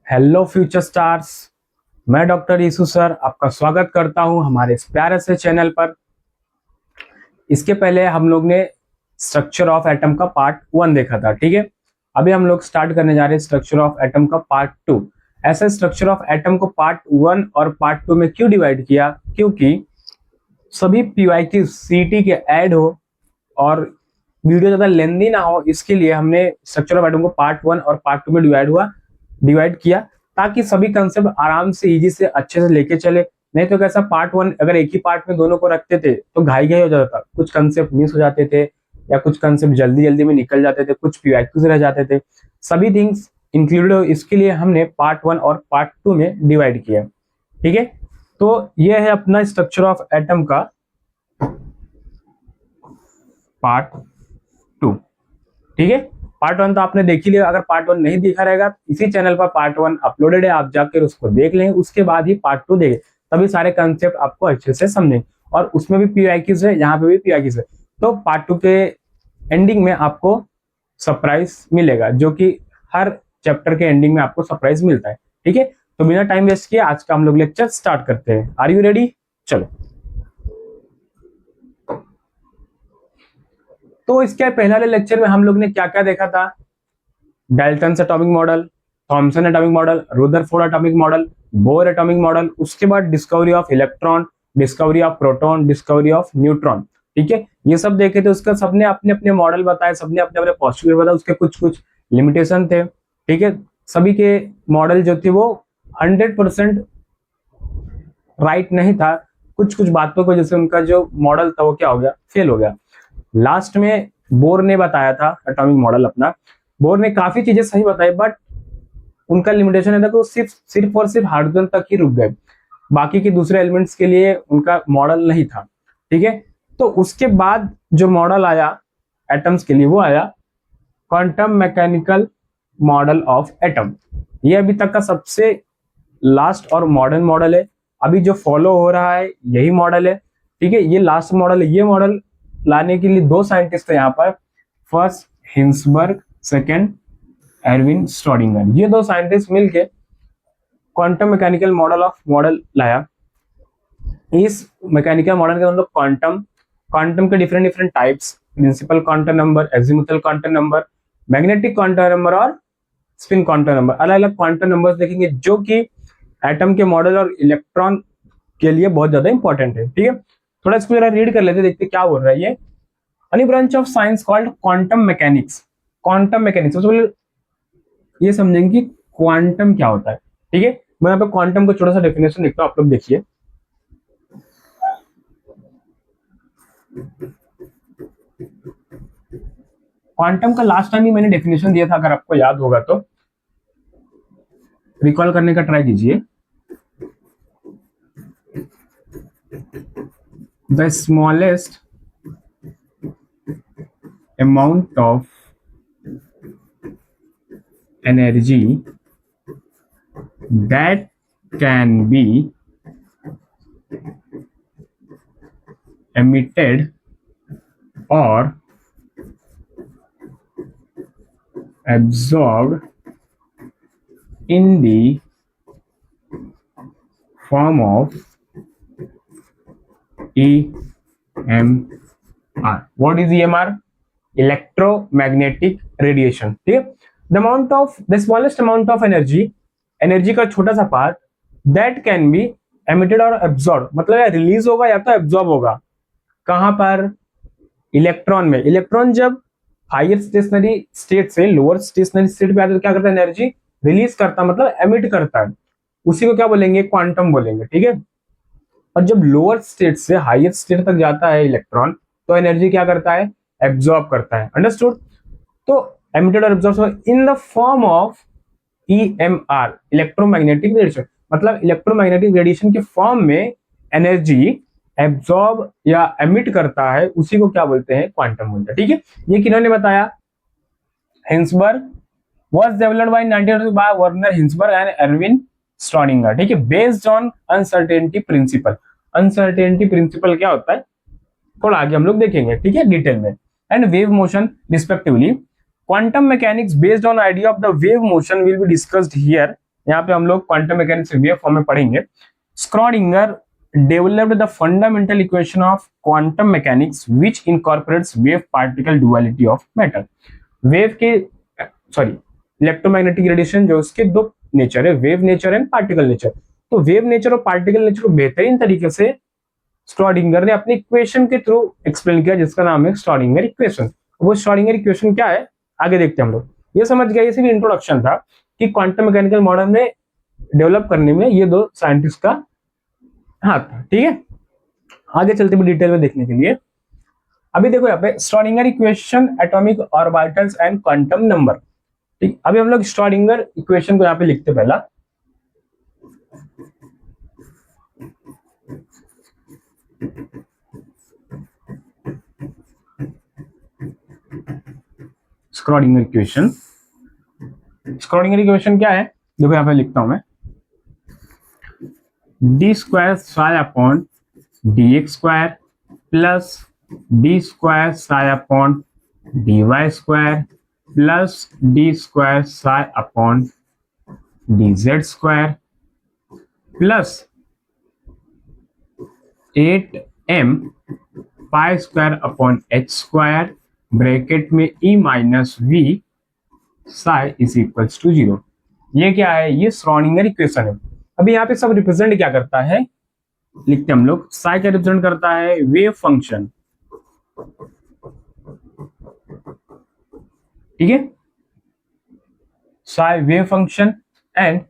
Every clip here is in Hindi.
Hello future stars. मैं डॉक्टर यीशु सर आपका स्वागत करता हूं हमारे इस प्यारे से चैनल पर। इसके पहले हम लोग ने स्ट्रक्चर ऑफ एटम का पार्ट 1 देखा था, ठीक है। अभी हम लोग स्टार्ट करने जा रहे हैं स्ट्रक्चर ऑफ एटम का पार्ट 2। ऐसे स्ट्रक्चर ऑफ एटम को पार्ट 1 और पार्ट 2 में क्यों डिवाइड किया? क्योंकि सभी पीवाईक्यू सीटी के ऐड हो और वीडियो ज्यादा लेंदी ना हो, इसके लिए हमने स्ट्रक्चर ऑफ एटम को पार्ट 1 और पार्ट 2 में डिवाइड किया, ताकि सभी कंसेप्ट आराम से इजी से अच्छे से लेके चले। नहीं तो कैसा, पार्ट 1 अगर एक ही पार्ट में दोनों को रखते थे तो घाई घाई हो जाता था, कुछ कंसेप्ट मिस हो जाते थे या कुछ कंसेप्ट जल्दी जल्दी में निकल जाते थे, कुछ पीवाईक्यूज रह जाते थे। सभी थिंग्स इंक्लूडेड हो, इसके लिए हमने पार्ट 1 और पार्ट 2 में डिवाइड किया, ठीक है। तो ये है अपना स्ट्रक्चर ऑफ एटम का पार्ट 2, ठीक है। पार्ट 1 तो आपने देख ही लिया। अगर पार्ट 1 नहीं देखा रहेगा, इसी चैनल पर पार्ट 1 अपलोडेड है, आप जाकर उसको देख लें, उसके बाद ही पार्ट 2 देखें, तभी सारे कंसेप्ट आपको अच्छे से समझें। और उसमें भी पीआईक्यूज है, यहाँ पे भी पीआईक्यूज है। तो पार्ट 2 के एंडिंग में आपको सरप्राइज मिलेगा, जो कि हर चैप्टर के एंडिंग में आपको सरप्राइज मिलता है, ठीक है। तो बिना टाइम वेस्ट किए आज का हम लोग लेक्चर स्टार्ट करते हैं। Are you ready? चलो। तो इसके पहले वाले लेक्चर में हम लोग ने क्या क्या देखा था? Dalton atomic model, Thomson atomic model, Rutherford atomic model, Bohr atomic model, उसके बाद discovery of electron, discovery of proton, discovery of neutron, ठीक है। ये सब देखे थे, उसका सबने अपने अपने मॉडल बताए, सबने अपने अपने पॉस्टुलेट बताया, उसके कुछ कुछ लिमिटेशन थे, ठीक है। सभी के मॉडल जो थे वो 100% राइट नहीं था। कुछ कुछ बातों को, जैसे उनका जो मॉडल था वो क्या हो गया, फेल हो गया। लास्ट में बोर ने बताया था एटॉमिक मॉडल अपना। बोर ने काफी चीजें सही बताई, बट उनका लिमिटेशन है था कि वो सिर्फ और सिर्फ हाइड्रोजन तक ही रुक गए, बाकी के दूसरे एलिमेंट्स के लिए उनका मॉडल नहीं था, ठीक है। तो उसके बाद जो मॉडल आया एटम्स के लिए, वो आया quantum mechanical model of atom. ये अभी तक का सबसे लास्ट और मॉडर्न मॉडल है। अभी जो फॉलो हो रहा है यही मॉडल है, ठीक है। ये लास्ट मॉडल है। ये मॉडल लाने के लिए दो साइंटिस्ट थे यहाँ पर, first Heisenberg, second Erwin Schrodinger. ये दो साइंटिस्ट मिलके क्वांटम मैकेनिकल मॉडल लाया। इस मैकेनिकल मॉडल के अंदर क्वांटम के different different types, principal quantum number, azimuthal quantum number, magnetic quantum number और स्पिन क्वांटम नंबर, अलग अलग क्वांटम नंबर्स देखेंगे, जो कि एटम के मॉडल और इलेक्ट्रॉन के लिए बहुत ज्यादा इंपॉर्टेंट है, ठीक है। थोड़ा इसको जरा रीड कर लेते, देखते क्या बोल रहा है ये। अन्य branch of science called quantum mechanics. Quantum mechanics सबसे पहले ये समझेंगे कि क्वांटम क्या होता है, ठीक है। मैं यहाँ पे क्वांटम को छोटा सा डेफिनेशन लिखता हूँ, आप लोग देखिए। क्वांटम का लास्ट टाइम ही मैंने डेफिनेशन दिया था, अगर आपको याद होगा तो रिकॉल करने का ट्राई कीजिए। The smallest amount of energy that can be emitted or absorbed in the form of EMR. What is EMR? Electromagnetic radiation, ठीक है। The smallest amount of energy का छोटा सा part that can be emitted और एब्जॉर्ब, मतलब या रिलीज होगा या तो एब्जॉर्ब होगा। कहां पर? इलेक्ट्रॉन में। इलेक्ट्रॉन जब हायर स्टेशनरी स्टेट से लोअर स्टेशनरी स्टेट पे आता है तो क्या करता है? एनर्जी रिलीज करता, मतलब एमिट करता है। उसी को क्या बोलेंगे? क्वांटम बोलेंगे, ठीक है। और जब लोअर स्टेट से हायर स्टेट तक जाता है इलेक्ट्रॉन, तो एनर्जी क्या करता है? एब्जॉर्ब करता है। अंडरस्टूड? तो एमिटेड और absorb in the form of EMR, electromagnetic radiation. मतलब इलेक्ट्रोमैग्नेटिक रेडिएशन के फॉर्म में एनर्जी एब्जॉर्ब या एमिट करता है, उसी को क्या बोलते हैं? क्वांटम बोलते हैं, ठीक है। ये किन्होंने बताया? Heisenberg was developed by 1902 by Werner Heisenberg and Erwin Schrodinger, ठीक है। Based on uncertainty principle. Uncertainty principle क्या होता है थोड़ा आगे हम लोग देखेंगे, ठीक है, डिटेल में। And wave motion respectively. Quantum mechanics based on idea of the wave motion will be discussed here यहाँ पे हम लोग क्वांटम मैकेनिक्स वेव फॉर्म में पढ़ेंगे। Schrodinger developed the fundamental equation of quantum mechanics which incorporates wave particle duality of matter. Wave के सॉरी इलेक्ट्रोमैग्नेटिक रेडिएशन जो उसके दो नेचर है, wave nature and particle nature. तो वेव नेचर और पार्टिकल नेचर को बेहतरीन तरीके से स्क्रॉडिंगर ने अपनी इक्वेशन के थ्रू एक्सप्लेन किया, जिसका नाम है स्क्रॉडिंगर इक्वेशन। वो स्क्रॉडिंगर इक्वेशन क्या है आगे देखते हैं हम लोग। ये समझ गया, ये सिर्फ इंट्रोडक्शन था कि क्वांटम मैकेनिकल मॉडल में डेवलप करने में ये दो साइंटिस्ट का हाथ था। ठीक है, आगे चलते हुए डिटेल में देखने के लिए अभी देखो यहाँ पे Schrodinger equation, atomic orbitals and quantum number. ठीक, अभी हम लोग स्क्रॉडिंगर इक्वेशन को यहाँ पे लिखते पहला। स्क्रॉडिंगर इक्वेशन, स्क्रॉडिंगर इक्वेशन क्या है देखो यहाँ पे लिखता हूं मैं, d square psi upon d x square plus d square psi upon d y square plus d square psi upon d z square plus 8m pi square upon h square bracket में E minus V psi is equals to 0। ये क्या है, ये श्रोडिंगर इक्वेशन है। अभी यहाँ पे सब रिप्रेजेंट क्या करता है लिखते हम लोग, साई क्या रिप्रेजेंट करता है, वेव फंक्शन। ठीक है, psi wave function and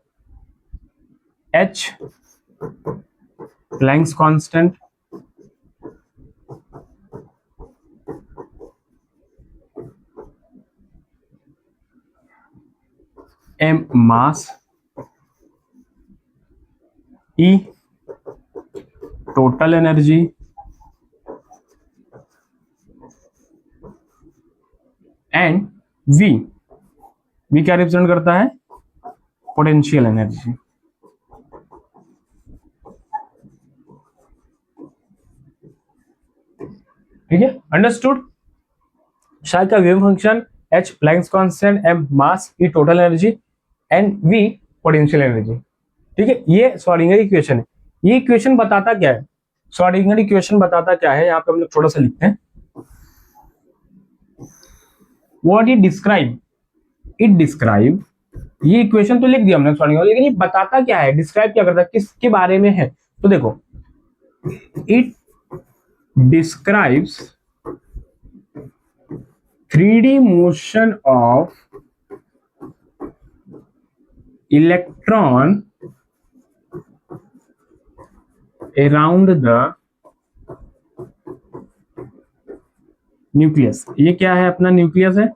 h Planck's constant, m mass, e total energy and v, v क्या रिप्रेजेंट करता है, पोटेंशियल एनर्जी। ठीक है, अंडरस्टूड। साई का wave function, h Planck's constant, m mass, e total energy and v potential energy. ठीक है, ये श्रोडिंगर इक्वेशन है। ये इक्वेशन बताता क्या है, श्रोडिंगर इक्वेशन बताता क्या है, यहाँ पे हम लोग थोड़ा सा लिखते हैं। What it describe, it describe, ये इक्वेशन तो लिख दिया हमने श्रोडिंगर, लेकिन ये बताता क्या है, डिस्क्राइब क्या करता है, किसके बारे में है। तो देखो, it describes 3D motion of electron around the nucleus. ये क्या है, अपना न्यूक्लियस है।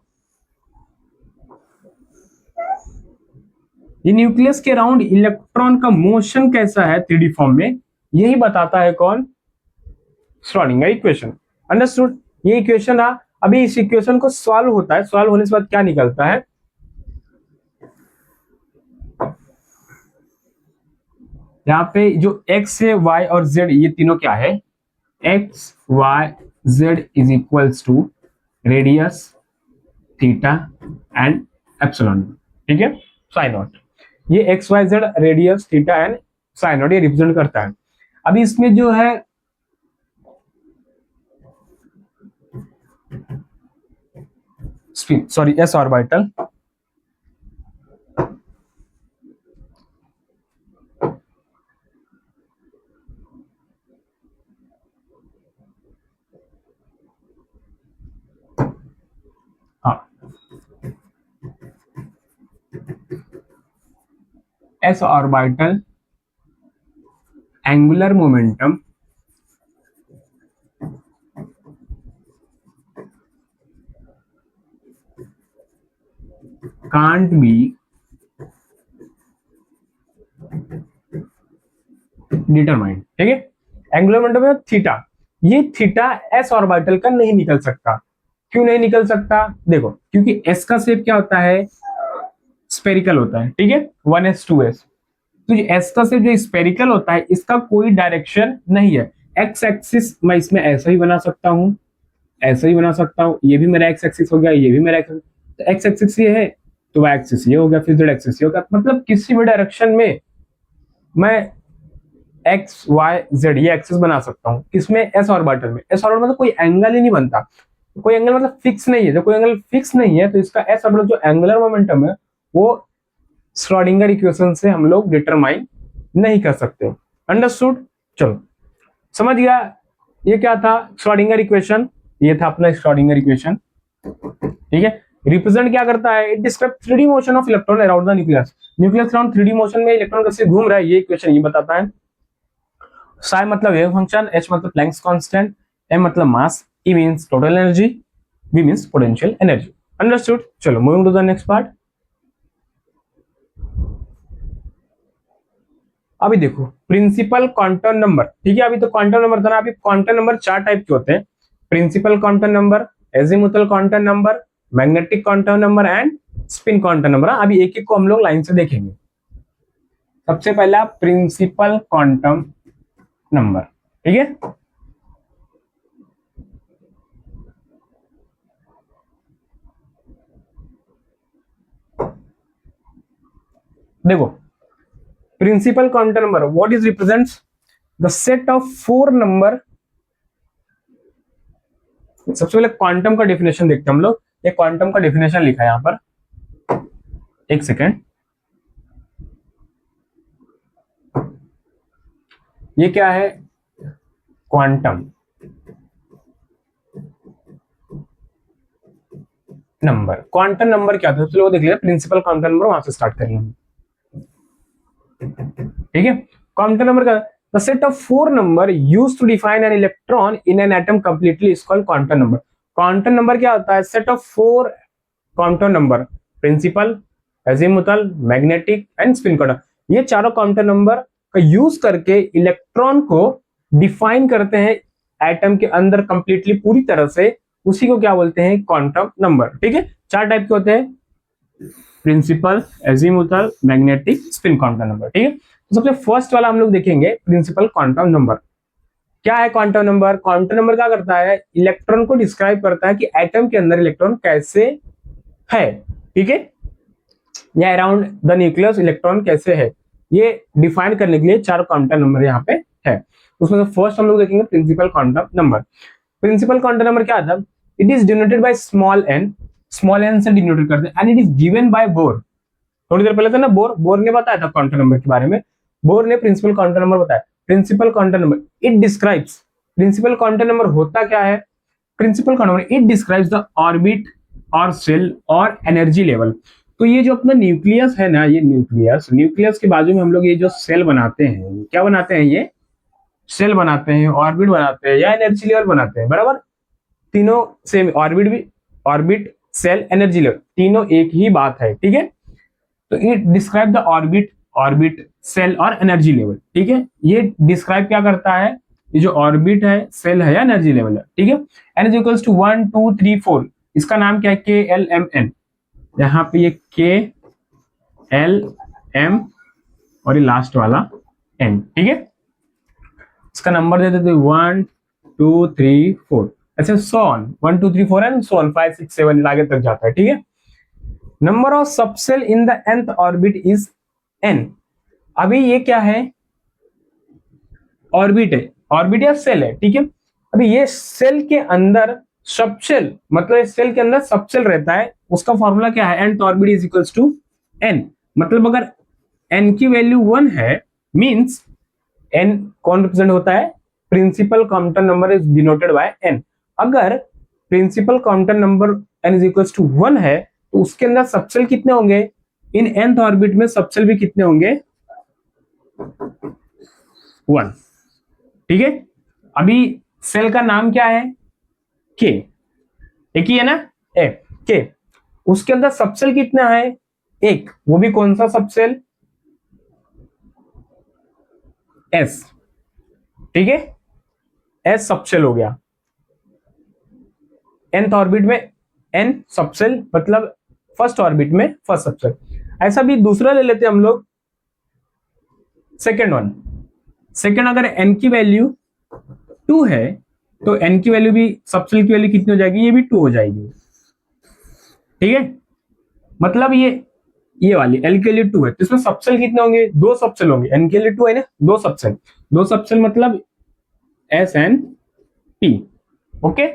ये न्यूक्लियस के अराउंड इलेक्ट्रॉन का मोशन कैसा है 3D फॉर्म में, यही बताता है कौन, श्रोडिंगर इक्वेशन। अंडरस्टूड। ये इक्वेशन रहा। अभी इस इक्वेशन को सॉल्व होता है, सॉल्व होने से बाद क्या निकलता है, यहाँ पे जो x है, y और z, ये तीनों क्या है, x y z is equals to radius, theta and epsilon. ठीक है, साइन नॉट। ये x y z radius, theta and sine naught ये रिप्रेजेंट करता है। अभी इसमें जो है spin, sorry s orbital, s orbital angular momentum can't be determined। ठीक है, एंगुलर मोमेंटम है थीटा, ये थीटा एस ऑर्बिटल का नहीं निकल सकता। क्यों नहीं निकल सकता, देखो, क्योंकि एस का शेप क्या होता है, स्पेरिकल होता है। ठीक है, 1s 2s। तो एस का शेप जो स्पेरिकल होता है, इसका कोई डायरेक्शन नहीं है। एक्स एक्सिस मैं इसमें ऐसा ही बना सकता हूं, ऐसा ही बना सकता हूं, ये भी मेरा एक्स एक्सिस हो गया, ये भी मेरा एक्स एक्सिस ये है, तो वाई एक्सिस ये हो गया, फिर जेड एक्सिस ये हो गया। मतलब किसी भी डायरेक्शन में मैं एक्स वाई जेड ये एक्सिस बना सकता हूँ। किसमें? एस ऑर्बिटल में। एस ऑर्बिटल मतलब कोई एंगल ही नहीं बनता, कोई एंगल मतलब फिक्स नहीं है। जब कोई एंगल फिक्स नहीं है तो इसका एस ऑर्बिटल जो एंगुलर मोमेंटम है वो श्रोडिंगर इक्वेशन से हम लोग डिटरमाइन नहीं कर सकते। अंडरस्टूड? चलो समझ गया ये क्या था श्रोडिंगर इक्वेशन। ये था अपना श्रोडिंगर इक्वेशन, ठीक है। रिप्रेजेंट क्या करता है? It describe 3D motion of electron around the nucleus. Nucleus around 3D motion में इलेक्ट्रॉन कैसे घूम रहा है ये इक्वेशन ये बताता है। साई मतलब वेव फंक्शन, एच मतलब प्लैंक्स कांस्टेंट, एम मतलब mass, E means total energy, V means potential energy. Understood? चलो moving to the next part. अभी देखो प्रिंसिपल क्वांटम नंबर, ठीक है। अभी तो क्वांटम नंबर था ना, अभी क्वांटम नंबर 4 टाइप के होते हैं। Principal quantum number, azimuthal quantum number, magnetic quantum number and spin quantum number. अभी एक एक को हम लोग लाइन से देखेंगे। सबसे पहला प्रिंसिपल क्वांटम नंबर, ठीक है। देखो principal quantum number what is represents the set of 4 number. सबसे पहले क्वांटम का डेफिनेशन देखते हैं हम लोग। ये क्वांटम का डेफिनेशन लिखा है यहां पर, एक सेकेंड। ये क्या है? Quantum number. क्वांटम नंबर क्या था? चलो देख लिया, प्रिंसिपल क्वांटम नंबर वहां से स्टार्ट करेंगे, ठीक है। क्वांटम नंबर का the set of 4 number used to define an electron in an atom completely is called quantum number. Quantum number क्या होता है? Set of 4 quantum number, principal, azimuthal, magnetic and spin quantum. ये चारों क्वांटम नंबर का यूज करके इलेक्ट्रॉन को डिफाइन करते हैं एटम के अंदर कंप्लीटली पूरी तरह से, उसी को क्या बोलते हैं? क्वांटम नंबर, ठीक है। 4 टाइप के होते हैं, principal, azimuthal, magnetic, spin quantum number, ठीक है। तो सबसे फर्स्ट वाला हम लोग देखेंगे प्रिंसिपल क्वांटम नंबर। क्या है क्वांटम नंबर? क्वांटम नंबर क्या करता है? इलेक्ट्रॉन को डिस्क्राइब करता है कि एटम के अंदर इलेक्ट्रॉन कैसे है, ठीक है, या अराउंड द न्यूक्लियस इलेक्ट्रॉन कैसे है, ये डिफाइन करने के लिए 4 क्वांटम नंबर यहाँ पे है। उसमें से फर्स्ट हम लोग देखेंगे principal quantum number. Principal quantum number क्या आता है? It is denoted by small n, small n से डिनोटेड करते हैं, and it is given by Bohr. थोड़ी देर पहले था ना बोर ने बताया था क्वांटम नंबर के बारे में। बोर ने प्रिंसिपल क्वांटम नंबर बताया। Principal quantum number it describes, principal quantum number होता क्या है? Principal quantum number it describes the orbit और सेल और एनर्जी लेवल। तो ये जो अपना न्यूक्लियस है ना, ये न्यूक्लियस, न्यूक्लियस के बाजू में हम लोग ये जो सेल बनाते हैं, क्या बनाते हैं? ये सेल बनाते हैं, ऑर्बिट बनाते हैं या एनर्जी लेवल बनाते हैं, बराबर। तीनों सेम, ऑर्बिट भी, ऑर्बिट, सेल, एनर्जी लेवल, तीनों एक ही बात है, ठीक है। तो it describe the orbit, orbit, shell और एनर्जी लेवल, ठीक है। ये डिस्क्राइब क्या करता है? ये जो ऑर्बिट है, सेल है या एनर्जी लेवल है, ठीक है। N is equals to 1 2 3 4। इसका नाम क्या है? के एल एम एन। यहाँ पे ये के एल एम और ये लास्ट वाला एन, ठीक है। इसका नंबर दे देते 1 2 3 4, ऐसे so on 1 2 3 4 and so on 5 6 7 आगे तक जाता है, ठीक है। Number of subshell in the nth orbit is n। अभी ये क्या है? ऑर्बिट है, ऑर्बिट या सेल है, ठीक है। अभी ये सेल के अंदर सबसेल, मतलब सेल के अंदर सबसेल रहता है, उसका फॉर्मूला क्या है? nth orbit is equals to n। मतलब अगर n की वैल्यू 1 है, मींस n कौन रिप्रेजेंट होता है? Principal quantum number is denoted by n। अगर principal quantum number n is equals to 1 है तो उसके अंदर सबसेल कितने होंगे? इन nth ऑर्बिट में सबसेल भी कितने होंगे? 1, ठीक है। अभी सेल का नाम क्या है? के, एक ही है ना, ए के। उसके अंदर सबसेल कितना है? एक, वो भी कौन सा सबसेल? एस, ठीक है, एस सबसेल हो गया। nth ऑर्बिट में n सबसेल, मतलब फर्स्ट ऑर्बिट में फर्स्ट सबसेल। ऐसा भी दूसरा ले लेते हैं हम लोग, सेकेंड वन। सेकेंड, अगर n की वैल्यू 2 है तो n की वैल्यू भी, सबसेल की वैल्यू कितनी हो जाएगी? ये भी 2 हो जाएगी, ठीक है। मतलब ये ये वाली L के लिए 2 है, तो इसमें सबसेल कितने होंगे? 2 सबसेल होंगे। N के लिए 2 है ना, 2 सबसेल, 2 सबसेल मतलब SNP। Okay,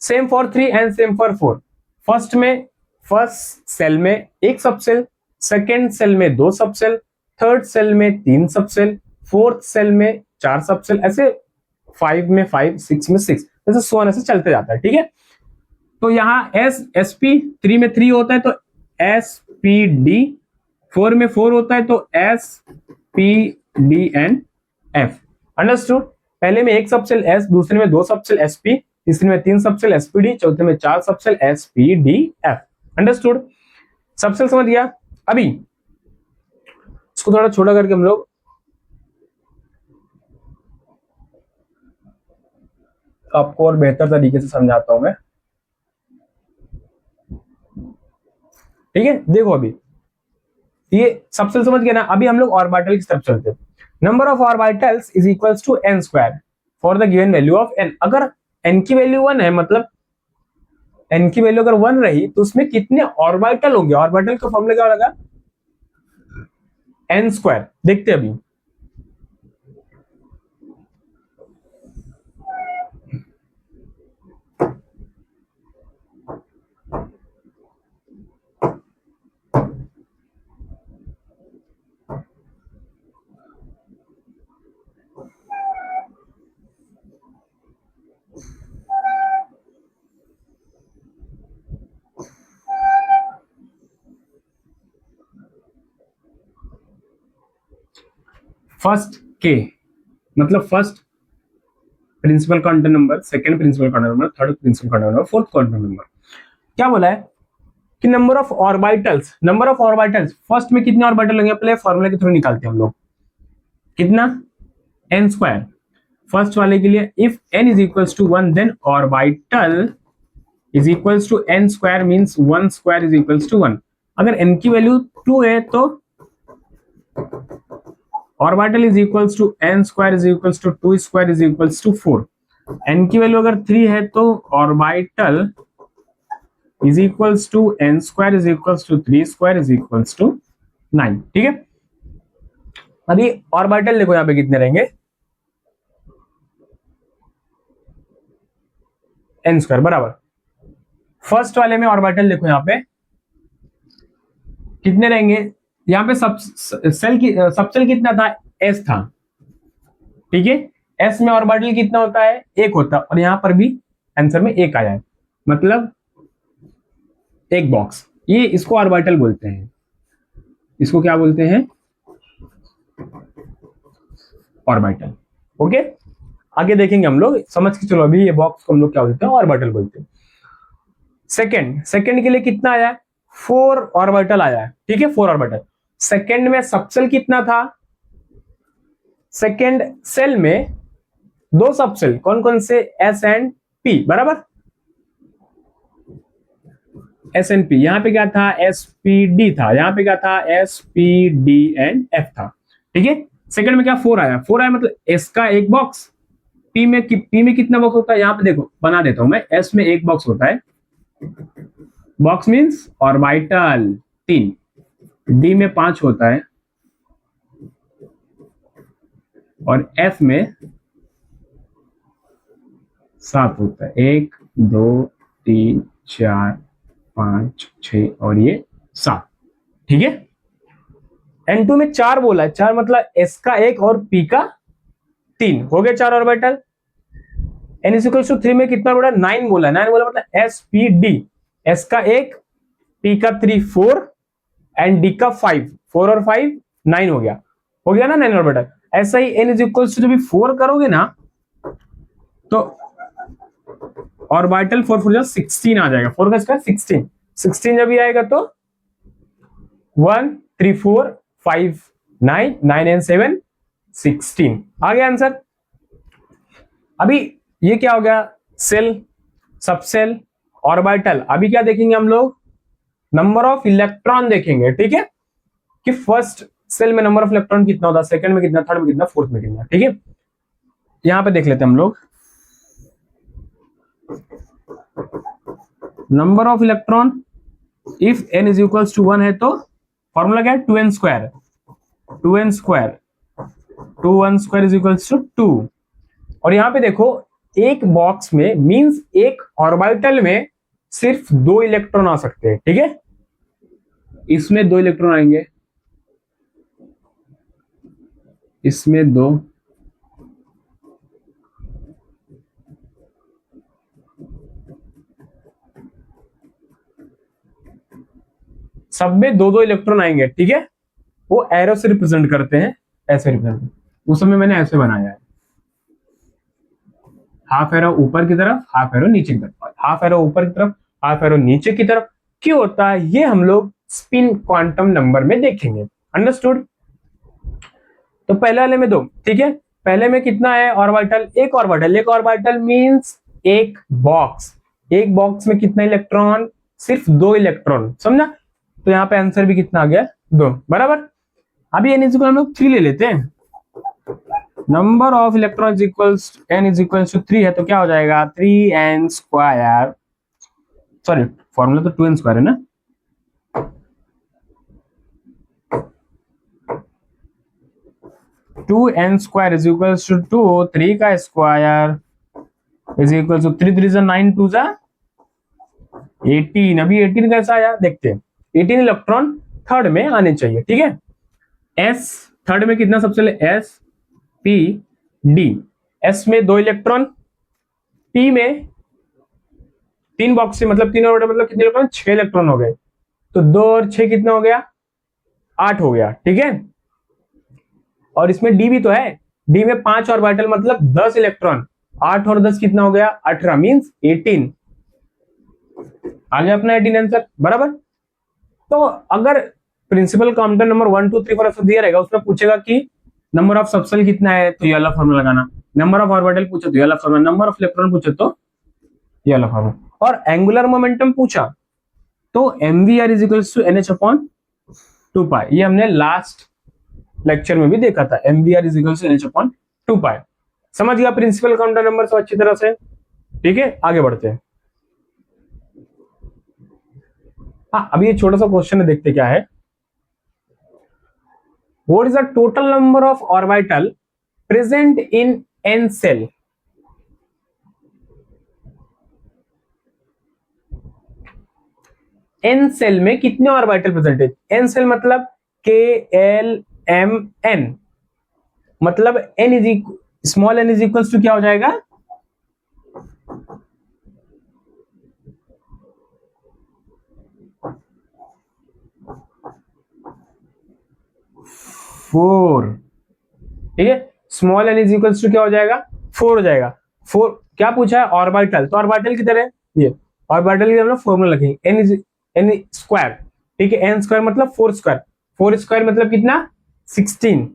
same for 3 and same for 4। First shell में एक सबसेल, सेकेंड सेल में 2 सबसेल, थर्ड सेल में 3 सबसेल, फोर्थ सेल में 4 सबसेल, ऐसे 5 में 5, 6 में 6, ऐसे सोन ऐसे चलते जाता है। ठीक है, तो यहाँ SP 3 में 3 होता है तो SPD, 4 में 4 होता है तो SPDNF। अंडरस्टूड? पहले में एक सबसेल S, दूसरे में 2 सबसेल SP, तीसरे में 3 सबसेल SPD, चौथे में 4 सबसेल SPDF। अंडरस्टूड? सबसेल समझ गया? अभी इसको थोड़ा छोटा करके हम लोग आपको और बेहतर तरीके से समझाता हूं मैं। ठीक है, देखो अभी ये सबसेल समझ गया ना। अभी हम लोग ऑर्बिटल की तरफ चलते हैं। Number of orbitals is equals to n square for the given value of n। अगर n की वैल्यू 1 है, मतलब n की वैल्यू अगर 1 रही तो उसमें कितने ऑर्बिटल होंगे? ऑर्बिटल का फॉर्मूला क्या होगा? n square. देखते हैं अभी। फर्स्ट के मतलब first principal quantum number, second principal quantum number, third principal quantum number, fourth quantum number. क्या बोला है कि नंबर ऑफ ऑर्बिटल्स फर्स्ट में कितने ऑर्बिटल होंगे? पहले फॉर्मूला के थ्रू निकालते हैं हम लोग। कितना? n स्क्वायर फर्स्ट वाले के लिए। If n is equals to 1 then orbital is equals to n square means 1 square is equals to 1। अगर n की वैल्यू 2 है तो orbital is equals to n square is equals to 2 square is equals to 4। n की वैल्यू अगर 3 है तो orbital is equals to n square is equals to 3 square is equals to 9। ठीक है, अभी ऑर्बिटल देखो यहां पे कितने रहेंगे? n स्क्वायर बराबर। फर्स्ट वाले में ऑर्बिटल देखो यहां पे कितने रहेंगे? यहां पे सबसेल कितना था? s था। ठीक है, s में ऑर्बिटल कितना होता है? 1 होता है, और यहां पर भी आंसर में 1 आया है, मतलब एक बॉक्स। ये इसको ऑर्बिटल बोलते हैं। इसको क्या बोलते हैं? ऑर्बिटल। ओके, आगे देखेंगे हम लोग, समझ के चलो। अभी ये बॉक्स को हम लोग क्या बोलते हैं? ऑर्बिटल बोलते हैं। सेकंड के लिए कितना आया है? 4 ऑर्बिटल आया है। ठीक है, 4 ऑर्बिटल। सेकंड में सबसेल कितना था? सेकंड सेल में 2 सबसेल, कौन कौन से? S एंड P बराबर। S and P। यहां पे क्या था? SPD था। यहां पे क्या था? SPD एंड F था। ठीक है, सेकंड में क्या? 4 आया। 4 आया मतलब S का एक बॉक्स। P में कितना बॉक्स होता है? यहां पे देखो, बना देता हूं मैं। S में एक बॉक्स होता है, बॉक्स मींस ऑर्बिटल 3। D में 5 होता है, और F में 7 होता है। 1 2 3 4 5 6 और ये 7। ठीक है, N2 में 4 बोला है। 4 मतलब S का एक और P का 3 हो गए 4 orbital. N is equals to 3 में कितना बोला? 9 बोला। 9 बोला मतलब SPD, S का एक, P का 3 4 एंड D का 5। 4 और 5 9 हो गया ना 9 ऑर्बिटल। ऐसा ही N इज इक्वल्स टू जब 4 करोगे ना तो ऑर्बिटल 4 4 16 आ जाएगा। 4 का स्क्वायर 16। 16 जब भी आएगा तो 1 3 4 5 9 9 एंड 7 16 आ गया आंसर। अभी ये क्या हो गया? Shell, subshell, orbital. अभी क्या देखेंगे हम लोग? नंबर ऑफ इलेक्ट्रॉन देखेंगे। ठीक है, कि फर्स्ट सेल में नंबर ऑफ इलेक्ट्रॉन कितना होता है, सेकंड में कितना, थर्ड में कितना, फोर्थ में कितना। ठीक है, यहां पे देख लेते हैं हम लोग। Number of electron if n is equals to 1 है तो फॉर्मूला क्या है, 2n², 2n² 2n² is equals to 2। और यहां पे देखो एक बॉक्स में मींस एक ऑर्बिटल में सिर्फ 2 इलेक्ट्रॉन आ सकते हैं, ठीक है, इसमें 2 इलेक्ट्रॉन आएंगे, इसमें 2, सब में 2 2 इलेक्ट्रॉन आएंगे, ठीक है, वो एरो से रिप्रेजेंट करते हैं, ऐसे रिप्रेजेंट, उस समय मैंने ऐसे बनाया है, हाफ एरो ऊपर की तरफ, हाफ एरो नीचे की तरफ, हाफ एरो ऊपर की तरफ, हाफ एरो नीचे की तरफ। क्यों होता है ये हम लोग स्पिन क्वांटम नंबर में देखेंगे, अंडरस्टूड। तो पहले वाले में 2, ठीक है, पहले में कितना है ऑर्बिटल, एक ऑर्बिटल, एक ऑर्बिटल मींस एक बॉक्स, एक बॉक्स में कितना इलेक्ट्रॉन, सिर्फ 2 इलेक्ट्रॉन, समझा। तो यहाँ पे आंसर भी कितना आ गया, 2, बराबर। अभी एन इज इक्वल हम लोग 3 ले लेते हैं, number of electron equals n is equals to 3 है, तो क्या हो जाएगा 3n², सॉरी फॉर्मूला तो 2n² है ना, two n square is equals to 2, 3 का स्क्वायर इज इक्वल टू 3 3 9 2 18। अभी 18 कैसा आया देखते हैं, 18 इलेक्ट्रॉन थर्ड में आने चाहिए, ठीक है। एस थर्ड में कितना, सबसे पहले एस पी डी, एस में 2 इलेक्ट्रॉन, पी में 3 बॉक्स से मतलब 3 और मतलब कितने इलेक्ट्रॉन, 6 इलेक्ट्रॉन हो गए, तो 2 और 6 कितना हो गया, 8 हो गया, ठीक है। और इसमें डी भी तो है, डी में 5 ऑर्बिटल मतलब 10 इलेक्ट्रॉन, 8 और 10 कितना हो गया 18 मींस 18, आ गया अपना 18 आंसर, बराबर। तो अगर प्रिंसिपल काउंटर नंबर 1 2 3 4 ऐसा दिया रहेगा, उसमें पूछेगा कि नंबर ऑफ सबसेल कितना है, तो ये वाला फॉर्मूला लगाना, नंबर ऑफ ऑर्बिटल पूछे तो ये वाला फॉर्मूला, नंबर ऑफ इलेक्ट्रॉन पूछे तो ये वाला फॉर्मूला, और एंगुलर मोमेंटम पूछा तो mvr is equals to nh upon 2 pi, ये हमने लास्ट लेक्चर में भी देखा था, mvr is equals to nh upon 2 pi. समझ गया प्रिंसिपल काउंटर नंबर से अच्छी तरह से, ठीक है, आगे बढ़ते हैं। हाँ अभी ये छोटा सा क्वेश्चन है, देखते क्या है, what is the total number of orbital present in n shell, n shell में कितने ऑर्बिटल प्रेजेंट है, n सेल मतलब k l m n, मतलब n is small n is equals to क्या हो जाएगा, फोर, ठीक है, small n is equals to क्या हो जाएगा 4 हो जाएगा। 4 क्या पूछा है ऑर्बिटल, तो ऑर्बिटल की तरह ये ऑर्बिटल की तरह फॉर्मूला लिखेंगे, n इज n स्क्वायर, ठीक है, n स्क्वायर मतलब 4 स्क्वायर, 4 स्क्वायर मतलब कितना 16,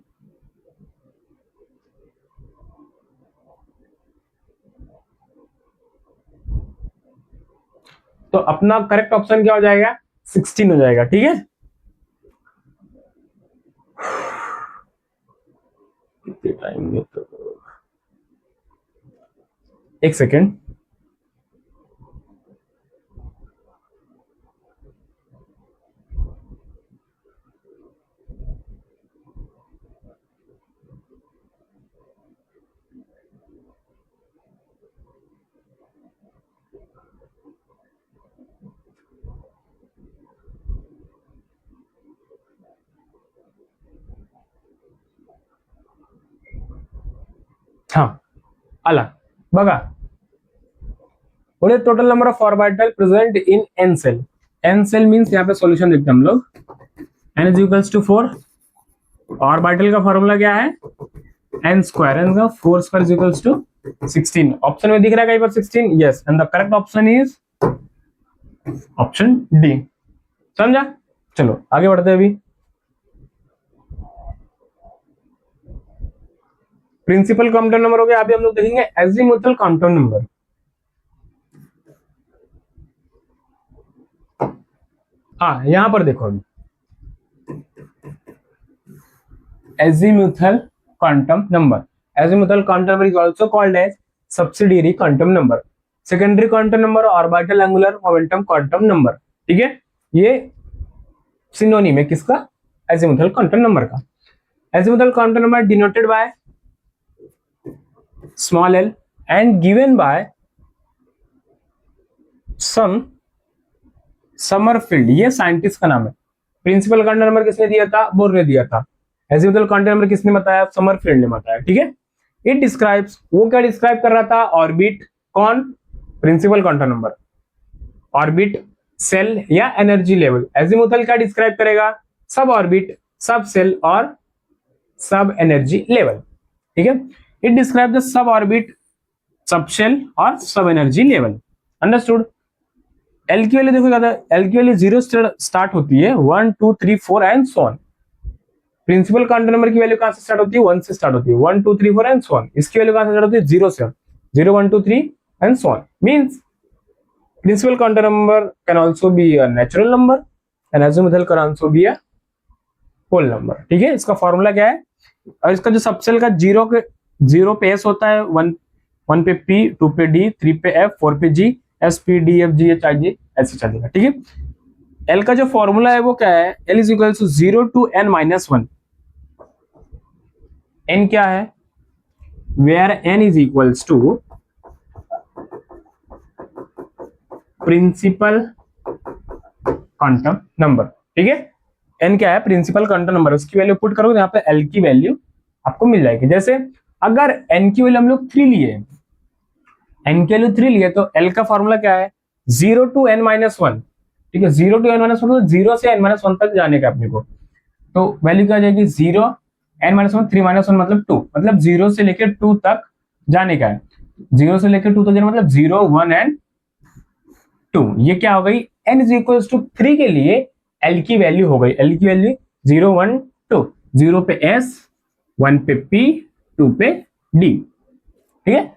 तो अपना करेक्ट ऑप्शन क्या हो जाएगा 16 हो जाएगा, ठीक है। कितने टाइम में, तो एक सेकेंड, हाँ आला बघा, बोले total number of orbital present in n shell, n shell means यहाँ पे सॉल्यूशन देखते हैं हम लोग, n is equals to 4, orbital का फॉर्मूला क्या है n स्क्वायर, n का 4 square is equals to 16, option में दिख रहा है कहीं पर 16, yes, and the correct option is option D, समझा। चलो आगे बढ़ते हैं, अभी प्रिंसिपल क्वांटम नंबर हो गया, अभी हम लोग देखेंगे एजीमुथल क्वांटम नंबर। हाँ यहां पर देखो अभी azimuthal quantum number, azimuthal quantum number is also called as subsidiary quantum number, secondary quantum number, orbital angular momentum quantum number, ठीक है। ये सिनोनिम है किसका? एजिमुथल क्वांटम नंबर का। Azimuthal quantum number denoted by small l and given by Sommerfeld, ये साइंटिस्ट का नाम है। प्रिंसिपल क्वांटम नंबर किसने दिया था? बोर ने दिया था। एजिमुथल क्वांटम नंबर किसने बताया? समरफील्ड ने बताया। ठीक है, इट डिस्क्राइब्स, वो क्या डिस्क्राइब कर रहा था? ऑर्बिट। कौन? Principal quantum number. Orbit, shell या एनर्जी लेवल। एजिमुथल क्या डिस्क्राइब करेगा? सब ऑर्बिट, सब सेल और सब एनर्जी लेवल। ठीक है, it describe the sub orbit, सब सेल और सब एनर्जी लेवल। अंडरस्टूड? एल की वैल्यू देखो क्या था? एल की वैल्यू 0 स्टार्ट होती है, 1 2 3 4 and so on. Principal quantum number की वैल्यू कहां से स्टार्ट होती है? 1 से स्टार्ट होती है, 1 2 3 4 एंड सो ऑन। इसकी वैल्यू कहां से स्टार्ट होती है? 0 से, 0 1 2 3 and so on. Means principal quantum number can also be a natural number and azimuthal can also be a whole number. ठीक है, इसका फॉर्मूला क्या है? और इसका जो सबसेल का जीरो पे एस होता है, 1 पे पी, 2 पे डी, 3 पे एफ, 4 पे g, s p d f g h i j, ऐसे चलेगा। ठीक है, एल का जो फॉर्मूला है वो क्या है? L is equal to 0 to n minus 1। एन क्या है? Where n is equals to principal quantum number. ठीक है, एन क्या है? Principal quantum number. उसकी वैल्यू पुट करोगे यहाँ पे एल की वैल्यू आपको मिल जाएगी। जैसे अगर एन की वैल्यू हम लोग 3 लिए, एन की वैल्यू 3 लिए, तो एल का फॉर्मूला क्या है? 0 टू एन माइनस 1। ठीक है, 0 टू एन माइनस 1 तो 0 से एन माइनस 1 तक जाने का अपने को। तो वैल्यू क्या आ जाएगी? 0 एन माइनस 1, 3 माइनस 1 मतलब 2, मतलब 0 से लेकर 2 तक जाने का है। 0 से लेकर 2 तक जाने मतलब 0 1 एंड 2। ये क्या हो गई? n इज इक्वल टू 3 के लिए l की वैल्यू हो गई। l की वैल्यू 0 1 2, 0 पे s, 1 पे p, 2 पे d। ठीक है,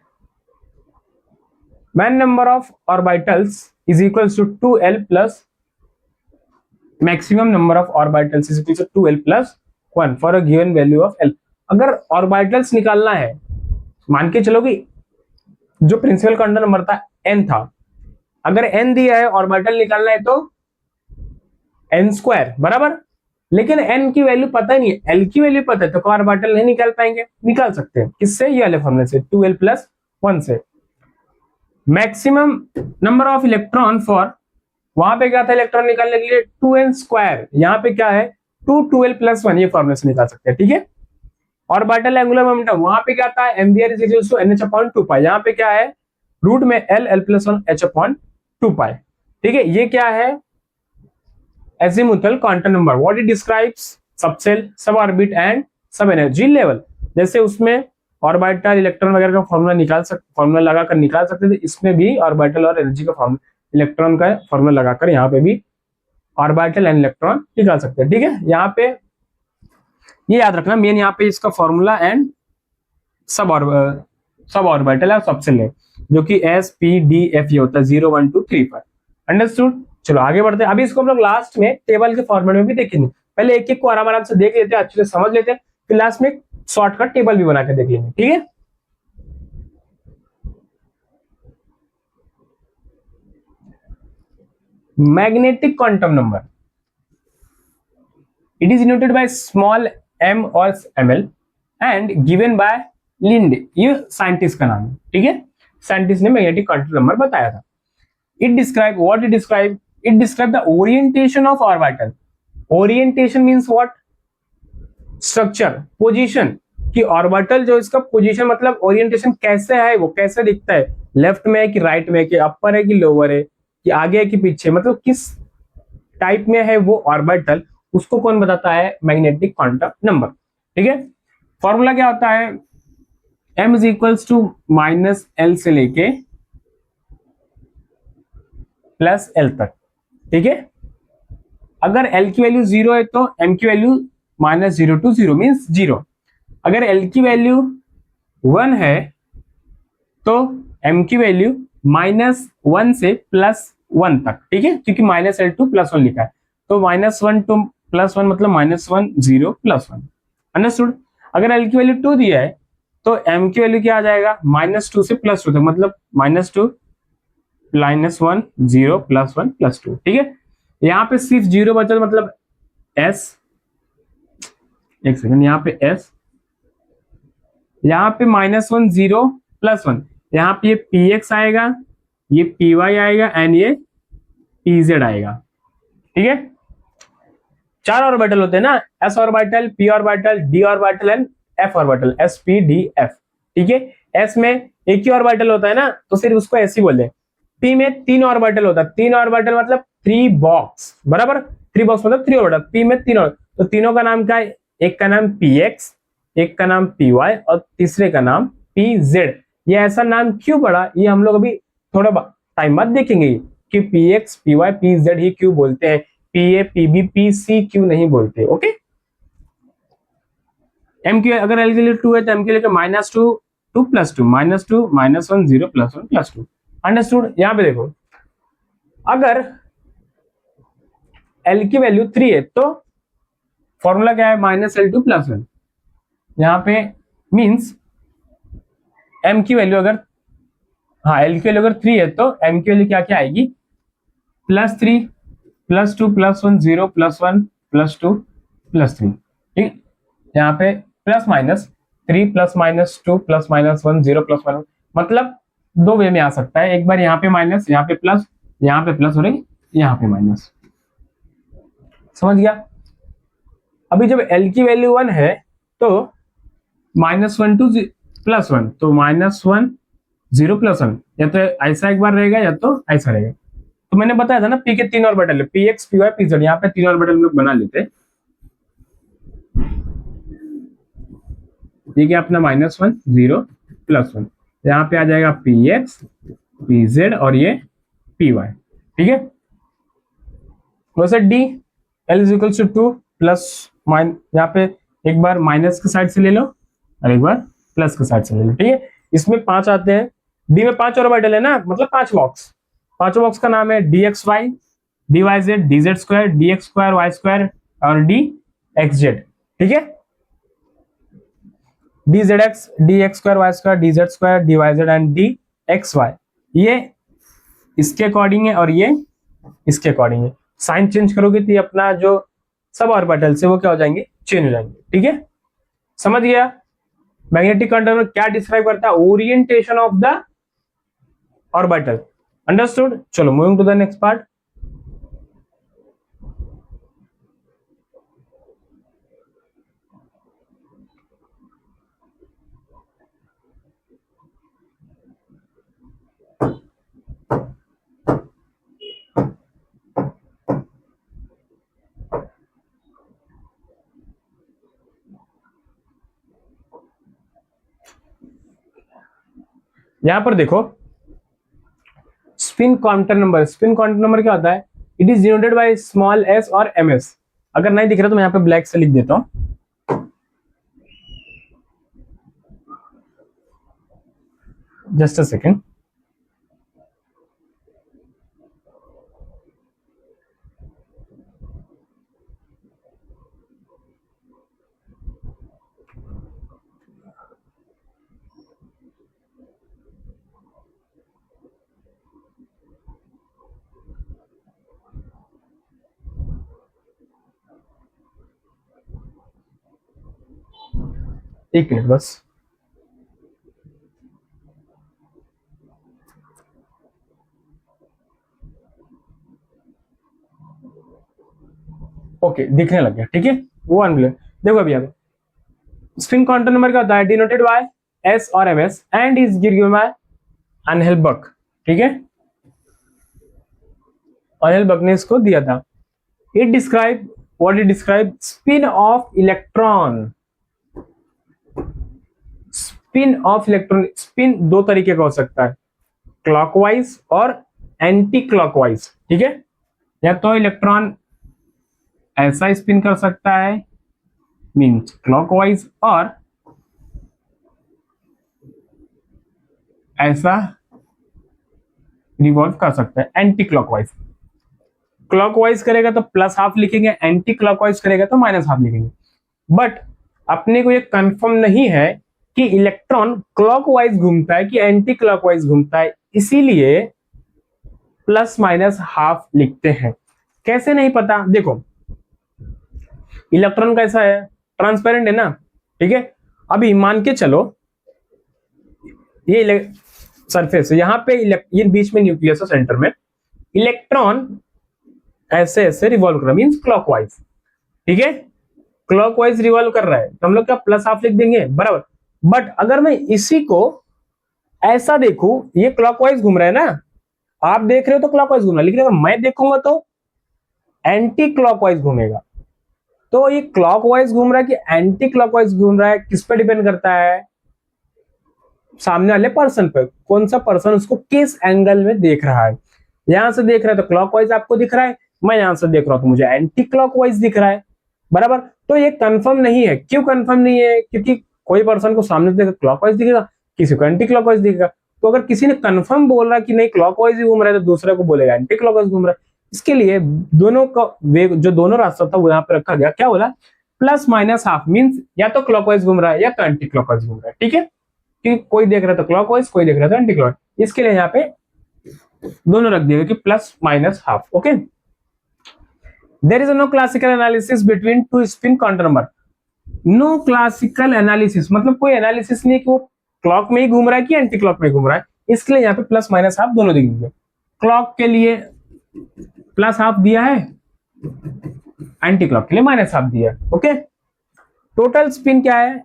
main number of orbitals is equal to 2l plus maximum number of orbitals is equal to 2l plus 1 for a given value of l। अगर ऑर्बिटल्स निकालना है, मान के चलो कि जो प्रिंसिपल क्वांटम नंबर था n था, अगर n दिया है, ऑर्बिटल निकालना है तो n स्क्वायर बराबर। लेकिन n की वैल्यू पता नहीं है, l की वैल्यू पता है, तो ऑर्बिटल नहीं निकाल पाएंगे। निकाल सकते हैं किससे? ये वाले फॉर्मूले से, 2l प्लस 1 से। Maximum number of electron for, वहां पे क्या था इलेक्ट्रॉन निकालने के लिए? 2n square. यहाँ पे क्या है? 2l प्लस 1, ये फॉर्मूले से निकाल सकते हैं। ठीक है, ऑर्बिटल एंगुलर मोमेंटम, वहां पे क्या था? mvr इज इक्वल टू nh अपॉन 2 पाई। यहाँ पे क्या है? रूट में l plus 1 h upon 2 pi. ठीक है, ये क्या है? Azimuthal quantum number. What it describes? Subshell, sub orbit and sub energy level. जैसे उसमें ऑर्बिटल इलेक्ट्रॉन वगैरह का फॉर्मूला लगाकर निकाल सकते थे, इसमें भी ऑर्बिटल और एनर्जी का फॉर्मूला, इलेक्ट्रॉन का फॉर्मूला लगाकर यहाँ पे भी ऑर्बिटल एंड इलेक्ट्रॉन निकाल सकते हैं। ठीक है, यहाँ पे ये याद रखना, मेन यहाँ पे इसका फॉर्मूला एंड सब ऑर्बिटल और सबसेल है, जो कि एस पी डी एफ ये होता है 0 1 2 3 5। अंडरस्टूड? चलो आगे बढ़ते हैं। अभी इसको हम लोग लास्ट में टेबल के फॉर्मेट में भी देखेंगे। पहले एक एक को आराम आराम से देख लेते हैं, अच्छे से समझ लेते हैं, फिर लास्ट में शॉर्टकट टेबल भी बना के देख लेंगे। ठीक है, magnetic quantum number, it is denoted by small m और ml एंड गिवन बाय लिंड, ये साइंटिस्ट का नाम है। ठीक है, साइंटिस्ट ने मैग्नेटिक क्वांटम नंबर बताया था। It describe what it describe? It describe the orientation of orbital. Orientation means what? Structure, position, कि ऑर्बिटल जो इसका पोजीशन मतलब ओरिएंटेशन कैसे है, वो कैसे दिखता है, लेफ्ट में है कि राइट में है, कि अपर है कि लोअर है, कि आगे है कि पीछे, मतलब किस टाइप में है वो ऑर्बिटल, उसको कौन बताता है? Magnetic quantum number. ठीक है, फॉर्मूला क्या होता है? m is equals to minus l से लेके प्लस एल तक। ठीक है, अगर l की वैल्यू 0 है तो m की वैल्यू माइनस 0 टू 0 मीन्स 0। अगर l की वैल्यू 1 है तो m की वैल्यू माइनस 1 से प्लस 1 तक। ठीक है, क्योंकि माइनस एल टू प्लस 1 लिखा है, तो माइनस 1 टू प्लस 1 मतलब माइनस 1 0 प्लस 1। अंडरस्टूड? अगर l की वैल्यू 2 दिया है तो m की वैल्यू क्या आ जाएगा? माइनस 2 से प्लस 2 तक, मतलब माइनस 2 माइनस 1 0 प्लस 1 प्लस 2। ठीक है, यहाँ पे सिर्फ 0 बचा, मतलब एस, एक सेकंड, यहाँ पे एस, यहाँ पे -1 0 +1, यहाँ पे ये पी एक्स आएगा, ये पी वाई आएगा एंड ये पी जेड आएगा। ठीक है, 4 ऑर्बिटल होते हैं ना, S orbital, P orbital, D orbital and F orbital, S p d F. ठीक है, एस में एक ही ऑर्बिटल होता है ना, तो सिर्फ उसको ऐसे ही बोले। पी में 3 ऑर्बिटल होता है, 3 ऑर्बिटल मतलब 3 बॉक्स, बराबर, 3 बॉक्स मतलब 3 ऑर्बिटल। पी में 3 तो तीनों का नाम क्या है, एक का नाम पी एक्स, एक का नाम पी वाई और तीसरे का नाम पी जेड। ये ऐसा नाम क्यों पड़ा, ये हम लोग अभी थोड़ा टाइम बाद देखेंगे कि p x, p y, p z ही क्यों बोलते हैं, p a, p b, p c क्यों नहीं बोलते। ओके, एम क्यू अगर एल के लिए 2 है तो एम के लिए -2 2 + 2 -2 -1 0 +1 +2। अंडरस्टूड। यहां पे देखो, अगर एल की वैल्यू 3 है तो फॉर्मूला क्या है, -L2 +1। यहां पे मींस एम की वैल्यू अगर, हाँ एल की वैल्यू अगर 3 है तो एम की वैल्यू क्या क्या आएगी, +3 +2 +1 0 +1 +2 +3। ठीक, यहाँ पे ±3 ±2 ±1 0 +1, मतलब 2 वे में आ सकता है, एक बार यहाँ पे माइनस, यहाँ पे प्लस, यहाँ पे प्लस, और यहाँ पे माइनस। समझ गया। अभी जब एल की वैल्यू 1 है तो -1 to +1, तो -1 0 +1, या तो ऐसा एक बार रहेगा या तो ऐसा रहेगा। तो मैंने बताया था ना, पी के 3 ऑर्बिटल है, p x, p y, p z, यहाँ पे 3 ऑर्बिटल लोग बना लेते हैं। ये क्या अपना -1 0 +1, यहाँ पे आ जाएगा पी एक्स, पी जेड और ये पी वाई। ठीक है, वैसे d l is equal to 2 plus माइन, यहाँ पे एक बार माइनस के साइड से ले लो और एक बार प्लस के साइड से ले लो। ठीक है, इसमें 5 आते हैं, डी में 5 ऑर्बिटल है ना, मतलब 5 बॉक्स, 5 बॉक्स का नाम है d x y, d y z, d z square, d x square, y square और डी एक्स जेड। ठीक है, d z x, d x square, y square, d z square, d y z and d x y, ये इसके अकॉर्डिंग है और ये इसके अकॉर्डिंग है। साइन चेंज करोगे तो ये अपना जो सब ऑर्बिटल से वो क्या हो जाएंगे, चेंज हो जाएंगे। ठीक है, समझ गया। मैग्नेटिक कंडक्टर क्या डिस्क्राइब करता है, orientation of the orbital. Understood. चलो moving to the next part. यहां पर देखो spin quantum number, spin quantum number क्या होता है, it is denoted by small s और एम एस। अगर नहीं दिख रहा तो मैं यहाँ पे ब्लैक से लिख देता हूं, जस्ट अ सेकेंड। एक मिनट बस। ओके, दिखने लग गया। ठीक है, वो अनब्लैक। देखो अभी यहाँ स्पिन क्वांटम नंबर क्या होता है, डिनोटेड बाय एस और m s and is given by अनहेलबर्ग। ठीक है, अनहेलबर्ग ने इसको दिया था। It describe what it describe, spin of electron. Spin of electron, spin दो तरीके का हो सकता है, क्लॉकवाइज और एंटी क्लॉकवाइज। ठीक है, या तो इलेक्ट्रॉन ऐसा स्पिन कर सकता है मींस क्लॉकवाइज, और ऐसा रिवॉल्व कर सकता है एंटी क्लॉकवाइज। क्लॉकवाइज करेगा तो +½ लिखेंगे, एंटी क्लॉकवाइज करेगा तो -½ लिखेंगे। बट अपने को ये कंफर्म नहीं है कि इलेक्ट्रॉन क्लॉकवाइज घूमता है कि एंटी क्लॉकवाइज घूमता है, इसीलिए ±½ लिखते हैं। कैसे नहीं पता, देखो इलेक्ट्रॉन कैसा है, ट्रांसपेरेंट है ना, ठीक है। अभी मान के चलो ये सरफेस है, यहाँ पे ये बीच में न्यूक्लियस है सेंटर में, इलेक्ट्रॉन ऐसे ऐसे रिवॉल्व कर रहा है, मींस क्लॉकवाइज, ठीक है, क्लॉकवाइज रिवॉल्व कर रहा है, तो हम लोग क्या प्लस हाफ लिख देंगे, बराबर। बट अगर मैं इसी को ऐसा देखूं, ये क्लॉकवाइज घूम रहा है ना, आप देख रहे हो तो क्लॉकवाइज घूम रहा है, लेकिन अगर मैं देखूंगा तो एंटी क्लॉकवाइज घूमेगा। तो ये क्लॉकवाइज घूम रहा है कि एंटी क्लॉकवाइज घूम रहा है, किस पे डिपेंड करता है, सामने वाले पर्सन पे, कौन सा पर्सन उसको किस एंगल में देख रहा है। यहां से देख रहा है तो क्लॉकवाइज आपको दिख रहा है, मैं यहां से देख रहा हूं तो मुझे एंटी क्लॉकवाइज दिख रहा है, बराबर। तो ये कंफर्म नहीं है, क्यों कंफर्म नहीं है, क्योंकि कोई पर्सन को सामने से देखकर क्लॉकवाइज दिखेगा, किसी को एंटी क्लॉकवाइज दिखेगा। तो अगर किसी ने कंफर्म बोल रहा है कि नहीं क्लॉकवाइज ही घूम रहा है, तो दूसरे को बोलेगा एंटी क्लॉकवाइज घूम रहा है। इसके लिए दोनों का वेग, जो दोनों रास्ता था वो यहाँ पे रखा गया, क्या बोला, प्लस माइनस हाफ, मींस या तो क्लॉकवाइज घूम रहा है या तो एंटी क्लॉकवाइज घूम रहा है, ठीक है। क्योंकि कोई देख रहा है तो क्लॉकवाइज, कोई देख रहा है तो एंटी क्लॉकवाइज, इसके लिए यहाँ पे दोनों रख दिए कि plus minus half, okay. There is no classical analysis between two spin counter number. No classical analysis मतलब कोई एनालिसिस नहीं कि वो क्लॉक में ही घूम रहा है कि एंटी क्लॉक में घूम रहा है, इसके लिए यहाँ पे प्लस माइनस हाफ दोनों दिख देंगे। क्लॉक के लिए प्लस हाफ दिया है, एंटी क्लॉक के लिए माइनस हाफ दिया है, ओके। टोटल स्पिन क्या है,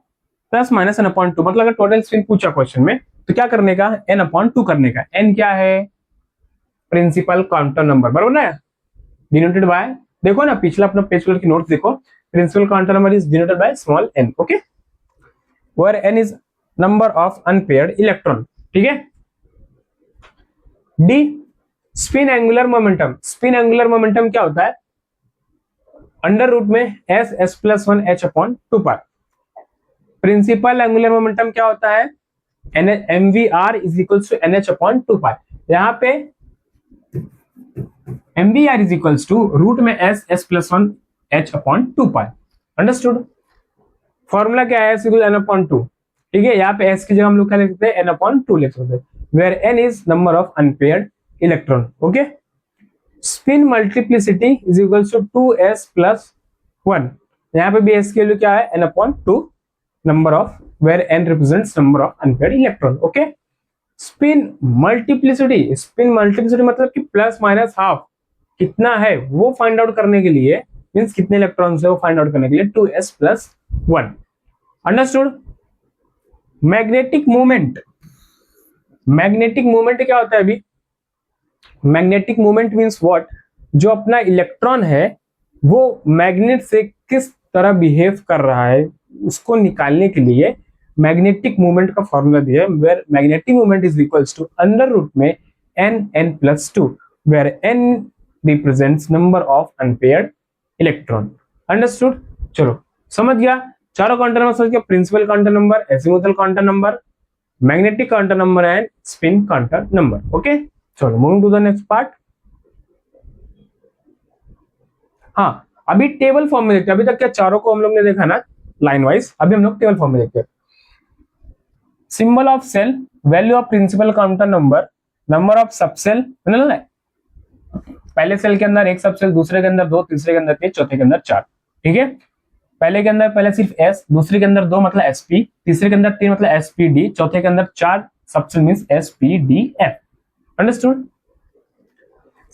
प्लस माइनस n/2, मतलब अगर टोटल स्पिन पूछा क्वेश्चन में तो क्या करने का, n/2 करने का। n क्या है, प्रिंसिपल क्वांटम नंबर, बराबर ना, डिनोटेड बाय, देखो ना पिछला अपना पेज की नोट्स देखो, principal quantum number is denoted by small n, okay, where n is number of unpaired electron, ठीक है। D, spin angular momentum. Spin angular momentum क्या होता है, अंडर रूट में s+1 h/2π। Principal angular momentum क्या होता है, mvr is equals to nh/2π। यहाँ पे mvr is equals to root में s+1 h/2π, अंडरस्टूड। फॉर्मूला क्या है, n/2, ठीक है। यहाँ पे s की जगह हम लोग क्या लिख सकते हैं, n/2 लिख सकते हैं, where n is number of unpaired electron, okay. Spin multiplicity is equals to 2s+1, यहाँ पे भी s की वैल्यू क्या है, n/2 number of, where n represents number of unpaired electron, okay. Spin multiplicity मतलब कि प्लस माइनस हाफ कितना है वो फाइंड आउट करने के लिए, मींस कितने इलेक्ट्रॉन्स है वो फाइंड आउट करने के लिए 2s+1, understood. Magnetic movement, magnetic movement क्या होता है अभी, मैग्नेटिक मूवमेंट मींस व्हाट, जो अपना इलेक्ट्रॉन है वो मैग्नेट से किस तरह बिहेव कर रहा है उसको निकालने के लिए मैग्नेटिक मूवमेंट का फॉर्मूला दिया है, where magnetic movement is equals to under root में n+2, where n represents number of unpaired electron, understood. चलो समझ गया, चारों क्वांटम नंबर समझ गया, principal quantum number, azimuthal quantum number, magnetic quantum number and spin quantum number, okay. चलो moving to the next part. हाँ अभी टेबल फॉर्म में देखते हैं, अभी तक क्या चारों को हम लोग ने देखा ना लाइन वाइज, अभी हम लोग टेबल फॉर्म में देखते हैं। Symbol of shell, value of principal quantum number, number of subshell, पहले सेल के अंदर एक सबसेल, दूसरे के अंदर दो, तीसरे के अंदर तीन, चौथे के अंदर चार, ठीक है। पहले के अंदर पहले सिर्फ s, दूसरे के अंदर दो मतलब sp, तीसरे के अंदर तीन मतलब spd, चौथे के अंदर चार subshell means spdf, understood.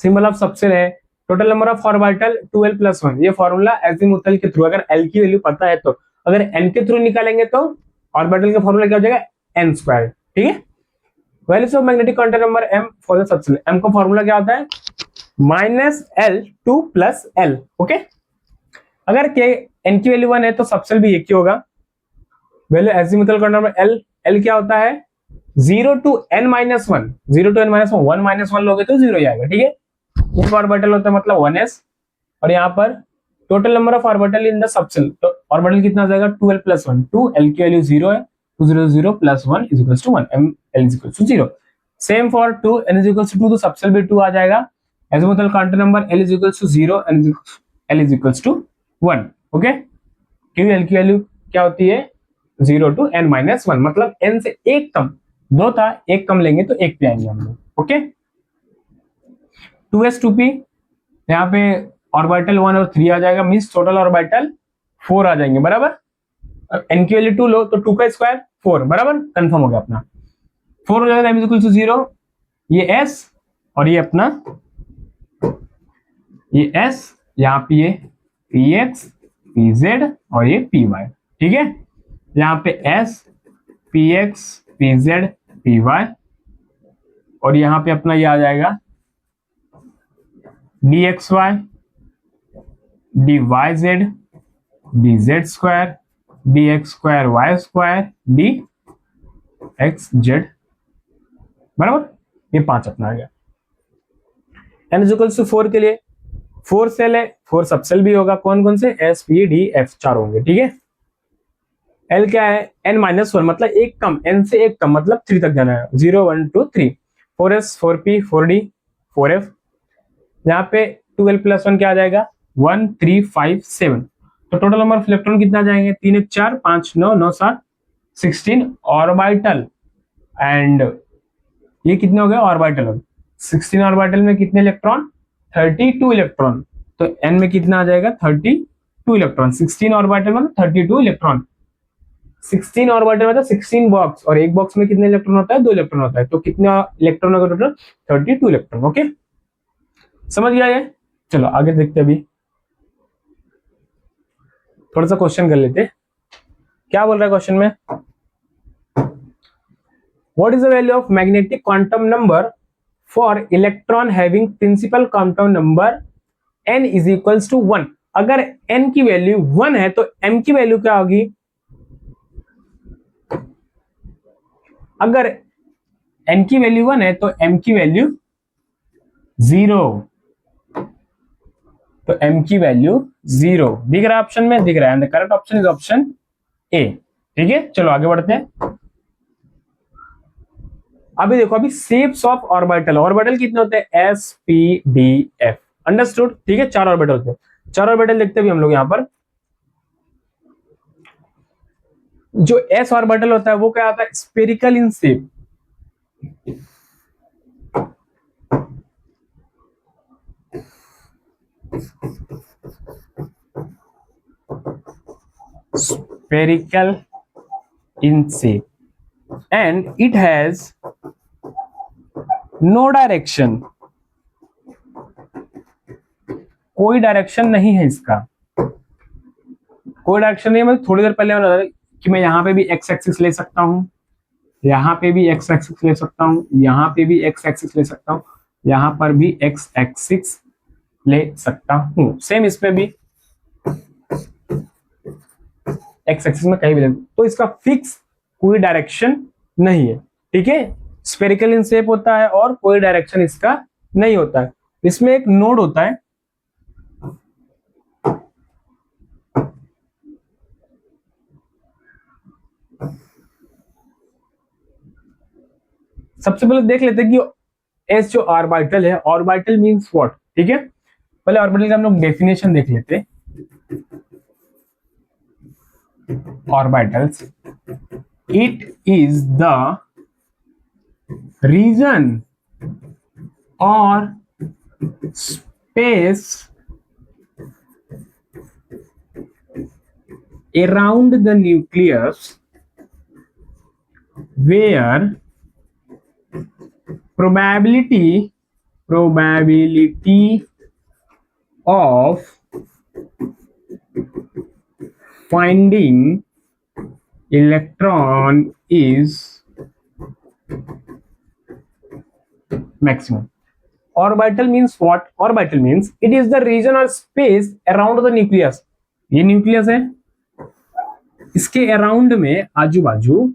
Symbol of subshell है, total number of orbital 2l+1, ये फॉर्मूला एजीमुथल के थ्रू, अगर l की वैल्यू पता है तो, अगर n के थ्रू निकालेंगे तो ऑर्बिटल का फॉर्मूला क्या हो जाएगा, n², ठीक है। Values of magnetic quantum number m for the subshell, m का फॉर्मूला क्या होता है, -l2 + l, ओके। अगर के n की वैल्यू 1 है तो सबसेल भी एक ही होगा। Value azimuthal quantum number l क्या होता है, 0 to n-1, 0 to n-1, 1 - 1 लोगे तो 0 ही आएगा, ठीक है। एक ऑर्बिटल होता है मतलब 1s, और यहाँ पर total number of orbital in the subshell, तो ऑर्बिटल कितना आ जाएगा 2l+1, 2 l की वैल्यू 0 है, 2 0 0 + 1 = 1, m l = 0। Same for 2 n = 2, तो सबसेल भी 2 आ जाएगा। Azimuthal quantum number l = 0, l = 1, okay. क्योंकि l की वैल्यू क्या होती है 0 to n-1, मतलब n से एक कम, दो था एक कम लेंगे तो एक पे आएंगे हम लोग, ओके। 2s 2p, यहाँ पे ऑर्बिटल 1 और 3 आ जाएगा, मींस टोटल ऑर्बिटल 4 आ जाएंगे, बराबर। n की वैल्यू 2 लो तो 2 का स्क्वायर 4, बराबर, कंफर्म हो गया अपना। 4 हो जाएगा m इज इक्वल टू 0, ये s और ये अपना ये s, यहाँ पे ये px pz और ये py, ठीक है। यहाँ पे s px pz py और यहाँ पे अपना ये आ जाएगा dxy dyz dz square dx square y square dxz, बराबर। ये 5 अपना आ गया। n इज इक्वल टू 4 के लिए 4 सेल है, 4 सब सेल भी होगा, कौन कौन से, s p d f 4 होंगे, ठीक है। l क्या है, n माइनस 1 मतलब एक कम, n से एक कम मतलब 3 तक जाना है, 0 1 2 3, 4s 4p 4d 4f। यहाँ पे 2l प्लस 1 क्या आ जाएगा, 1 3 5 7। तो टोटल नंबर ऑफ इलेक्ट्रॉन कितना जाएंगे, 3 1 4 5 9 9 7 16 ऑर्बिटल। एंड ये कितने हो गए ऑर्बिटल, 16 ऑर्बिटल में कितने इलेक्ट्रॉन, 32 इलेक्ट्रॉन। तो n में कितना आ जाएगा, 32 इलेक्ट्रॉन। 16 ऑर्बिटल मतलब 32 इलेक्ट्रॉन, 16 ऑर्बिटल मतलब 16 बॉक्स, और एक बॉक्स में कितने इलेक्ट्रॉन होता है, 2 इलेक्ट्रॉन होता है। तो कितना इलेक्ट्रॉन होगा टोटल, 32 इलेक्ट्रॉन। ओके, समझ गया ये। चलो आगे देखते हैं। अभी थोड़ा सा क्वेश्चन कर लेते हैं, क्या बोल रहा है क्वेश्चन में, what is the value of magnetic quantum number for electron having principal quantum number n is equals to 1। अगर n की वैल्यू 1 है तो m की वैल्यू क्या होगी, अगर n की वैल्यू 1 है तो m की वैल्यू 0, तो m की वैल्यू 0 दिख रहा है ऑप्शन में, दिख रहा है। Correct option is option A, ठीक है। चलो आगे बढ़ते हैं। अभी देखो, अभी शेप्स ऑफ ऑर्बिटल, ऑर्बिटल कितने होते हैं, s p d f, understood, ठीक है। 4 ऑर्बिटल होते हैं, 4 ऑर्बिटल देखते हैं हम लोग। यहां पर जो s ऑर्बिटल होता है वो क्या होता है, spherical in shape, spherical in shape and it has no direction, कोई डायरेक्शन नहीं है इसका, कोई डायरेक्शन नहीं है। मतलब थोड़ी देर पहले मैंने बताया कि मैं यहाँ पे भी एक्स एक्सिस ले सकता हूँ, यहाँ पे भी एक्स एक्सिस ले सकता हूँ, यहाँ पे भी एक्स एक्सिस ले सकता हूँ, यहाँ पर भी एक्स एक्सिस ले सकता हूँ, सेम इसमें भी एक्स एक्सिस में कहीं भी ले। तो इसका फिक्स कोई डायरेक्शन नहीं है, ठीक है। स्फेरिकल इन शेप होता है और कोई डायरेक्शन इसका नहीं होता है। इसमें एक नोड होता है, सबसे पहले देख लेते हैं कि एस जो ऑर्बिटल है, ऑर्बिटल मींस व्हाट, ठीक है। पहले ऑर्बिटल का हम लोग डेफिनेशन देख लेते हैं। Orbitals, it is the region और space around the nucleus where probability of finding electron is maximum. Orbital means what? Orbital means it is the region or space around the nucleus. ये न्यूक्लियस है, इसके अराउंड में आजू बाजू,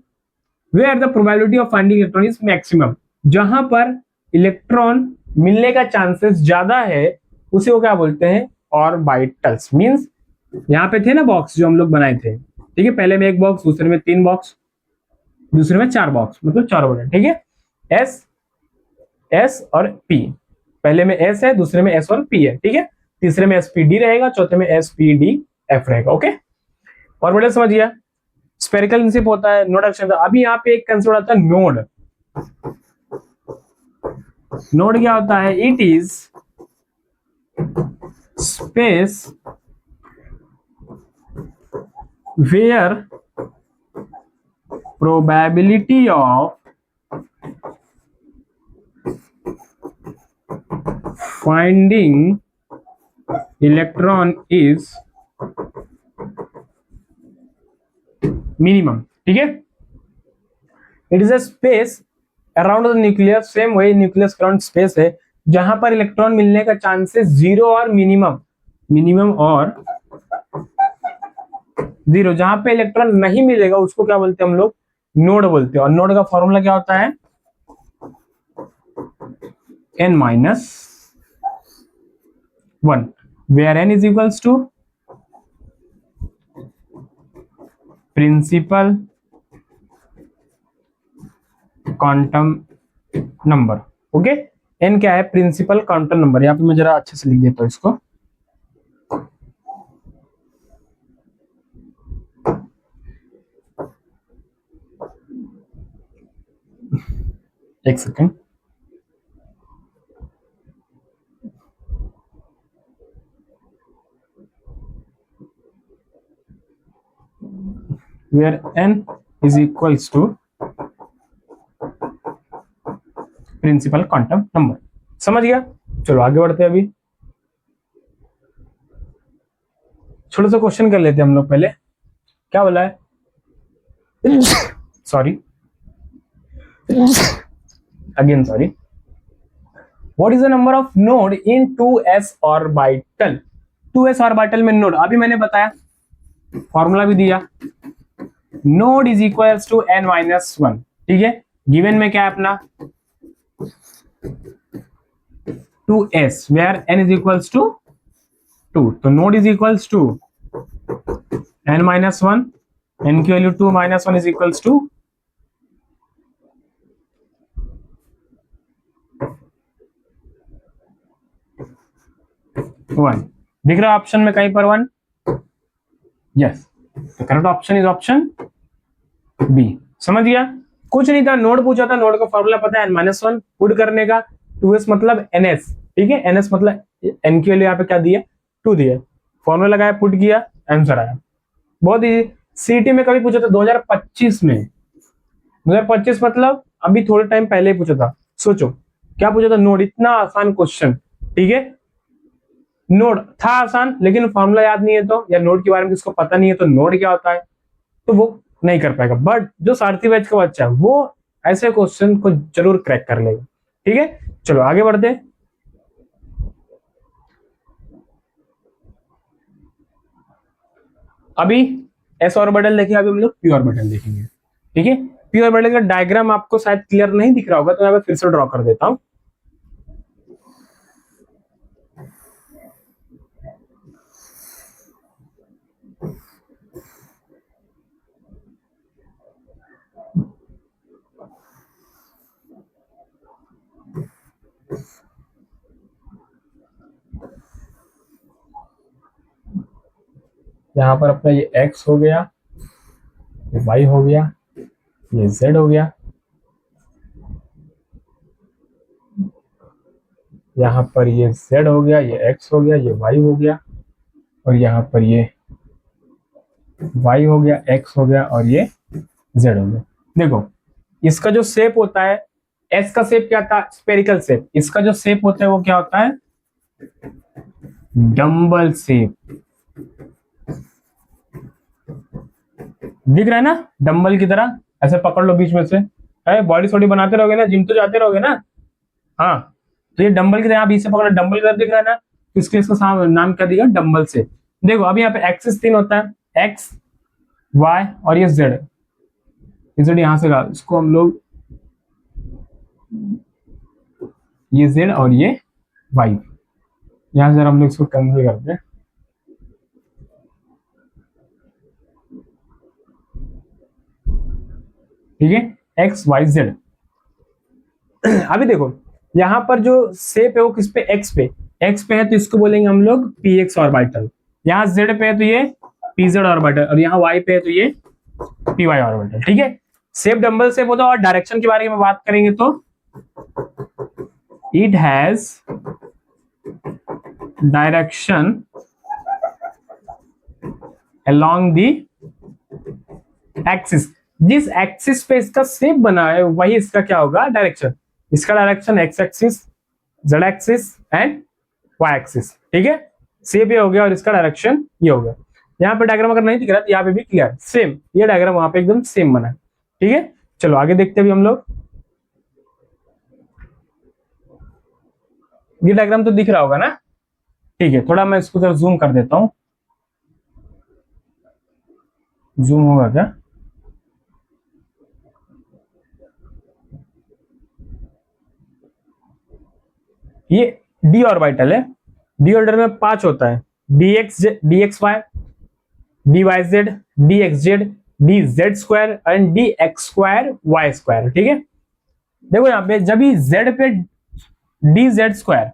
where the probability of finding electron is maximum, जहां पर इलेक्ट्रॉन मिलने का चांसेस ज्यादा है, उसे वो क्या बोलते हैं, ऑर्बिटल्स। मींस यहाँ पे थे ना बॉक्स जो हम लोग बनाए थे, ठीक है। पहले में एक बॉक्स, दूसरे में 3 बॉक्स, दूसरे में 4 बॉक्स, मतलब 4 ऑर्बिटल, ठीक है। एस और पी, पहले में एस है, दूसरे में एस और पी है, ठीक है। तीसरे में एस पी डी रहेगा, चौथे में एस पी डी एफ रहेगा, ओके। ऑर्बिटल समझ गया। स्फेरिकल इन शेप होता है, नोड एक्शन। अभी यहाँ पे एक कंसेप्ट आता है नोड। नोड क्या होता है, it is space where probability of finding electron is minimum. ठीक है, it is a space around the nucleus, same वही न्यूक्लियस अराउंड स्पेस है जहां पर इलेक्ट्रॉन मिलने का चांसेस जीरो और मिनिमम और जीरो। जहां पे इलेक्ट्रॉन नहीं मिलेगा उसको क्या बोलते हैं हम लोग, नोड बोलते हैं। और नोड का फॉर्मूला क्या होता है, n-1, where n is equals to principal quantum number. Okay, n क्या है, प्रिंसिपल क्वांटम नंबर। यहाँ पे मैं जरा अच्छे से लिख देता हूँ इसको। एक second, where n is equals to principal quantum number. समझ गया? चलो आगे बढ़ते हैं। अभी छोटा सा क्वेश्चन कर लेते हैं हम लोग पहले। क्या बोला है, sorry again sorry, what is the number of node in 2s orbital. 2s orbital में नोड, अभी मैंने बताया, फॉर्मूला भी दिया, node is equals to n-1। ठीक है, गिवन में क्या है अपना 2s where n is equals to 2, तो node is equals to n-1, n की वैल्यू 2 -1 इज इक्वल्स टू 1। दिख रहा है ऑप्शन में कहीं पर 1? यस, तो correct option is option B. समझ गया? कुछ नहीं था, नोड पूछा था, नोड का फॉर्मूला पता है n-1 पुट करने का, 2s मतलब ns। ठीक है, ns मतलब n की वैल्यू यहाँ पे क्या दिया, 2 दिया, फॉर्मूला लगाया, पुट किया, आंसर आया। बहुत ही सीटी में कभी पूछा था 2025 में, 2025 मतलब अभी थोड़े टाइम पहले ही पूछा था। सोचो क्या पूछा था, नोड, इतना आसान क्वेश्चन। ठीक है, नोड था आसान, लेकिन फॉर्मूला याद नहीं है तो, या नोड के बारे में किसको पता नहीं है तो नोड क्या होता है तो वो नहीं कर पाएगा। बट जो सारथी बैच का बच्चा है वो ऐसे क्वेश्चन को जरूर क्रैक कर लेगा। ठीक है, चलो आगे बढ़ते हैं। अभी एस ऑर्बिटल देखिए, अभी हम लोग पी ऑर्बिटल देखेंगे। ठीक है, पी ऑर्बिटल का डायग्राम आपको शायद क्लियर नहीं दिख रहा होगा, तो मैं फिर से ड्रॉ कर देता हूं। यहां पर अपना ये x हो गया, ये y हो गया, ये z हो गया, यहाँ पर ये z हो गया, ये x हो गया, ये y हो गया, और यहाँ पर ये y हो गया, x हो गया, और ये z हो गया। देखो इसका जो शेप होता है, s का शेप क्या था, स्फेरिकल शेप। इसका जो शेप होता है वो क्या होता है, डम्बल शेप। दिख रहा है ना, डंबल की तरह ऐसे पकड़ लो बीच में से, है बॉडी सॉडी बनाते रहोगे ना, जिम तो जाते रहोगे ना, हाँ, तो ये डंबल की तरह बीच से पकड़ो, डंबल की तरह दिख रहा है ना, इसके इसका नाम क्या दिया, डंबल से। देखो अभी यहाँ पे एक्सिस 3 होता है, एक्स वाई और ये जेड, जेड यहां से इसको हम लोग ये जेड और ये वाई, यहां से हम लोग इसको कैंसिल करते हैं। ठीक है, एक्स वाई जेड। अभी देखो यहां पर जो शेप है वो किस पे, एक्स पे, एक्स पे है तो इसको बोलेंगे हम लोग पी एक्स ऑर्बिटल, यहाँ जेड पे है तो ये पी जेड ऑर्बिटल, और यहाँ वाई पे है तो ये पी वाई ऑर्बिटल। ठीक है, शेप डंबल शेप होता है। और डायरेक्शन के बारे में बात करेंगे तो it has direction along the axis, जिस एक्सिस पे इसका शेप बना है वही इसका क्या होगा, डायरेक्शन। इसका direction x axis, z axis and y axis, ठीक है। शेप ये हो गया और इसका डायरेक्शन ये हो गया। यहाँ पे डायग्राम अगर नहीं दिख रहा तो यहाँ पे भी क्लियर सेम, ये डायग्राम वहां पे एकदम सेम बना है, ठीक है। चलो आगे देखते हैं भी हम लोग। ये डायग्राम तो दिख रहा होगा ना, ठीक है। थोड़ा मैं इसको जूम कर देता हूं, जूम होगा क्या? ये डी ऑर्बिटल है, डी ऑर्बिटल में 5 होता है, d x y, d y z, d x z, d z square and d x square y square, ठीक है। देखो यहाँ पे जब भी जेड पे d z square,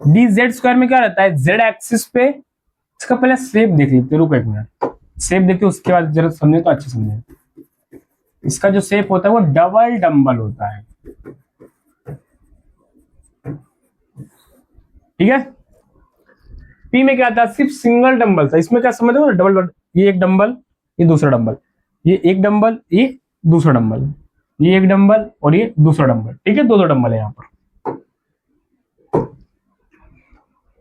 d z square में क्या रहता है, जेड एक्सिस पे, इसका पहले शेप देख लेते, रुको एक मिनट, शेप देखते उसके बाद जरा समझे तो अच्छे समझे। इसका जो शेप होता है वो डबल डंबल होता है, ठीक है। पी में क्या था, सिर्फ सिंगल डंबल था, इसमें क्या समझ रहे हो, डबल, ये एक डंबल, ये दूसरा डंबल, ये एक डंबल, ये दूसरा डंबल, ये एक डंबल और ये दूसरा डंबल, ठीक है। दो डंबल है यहाँ पर।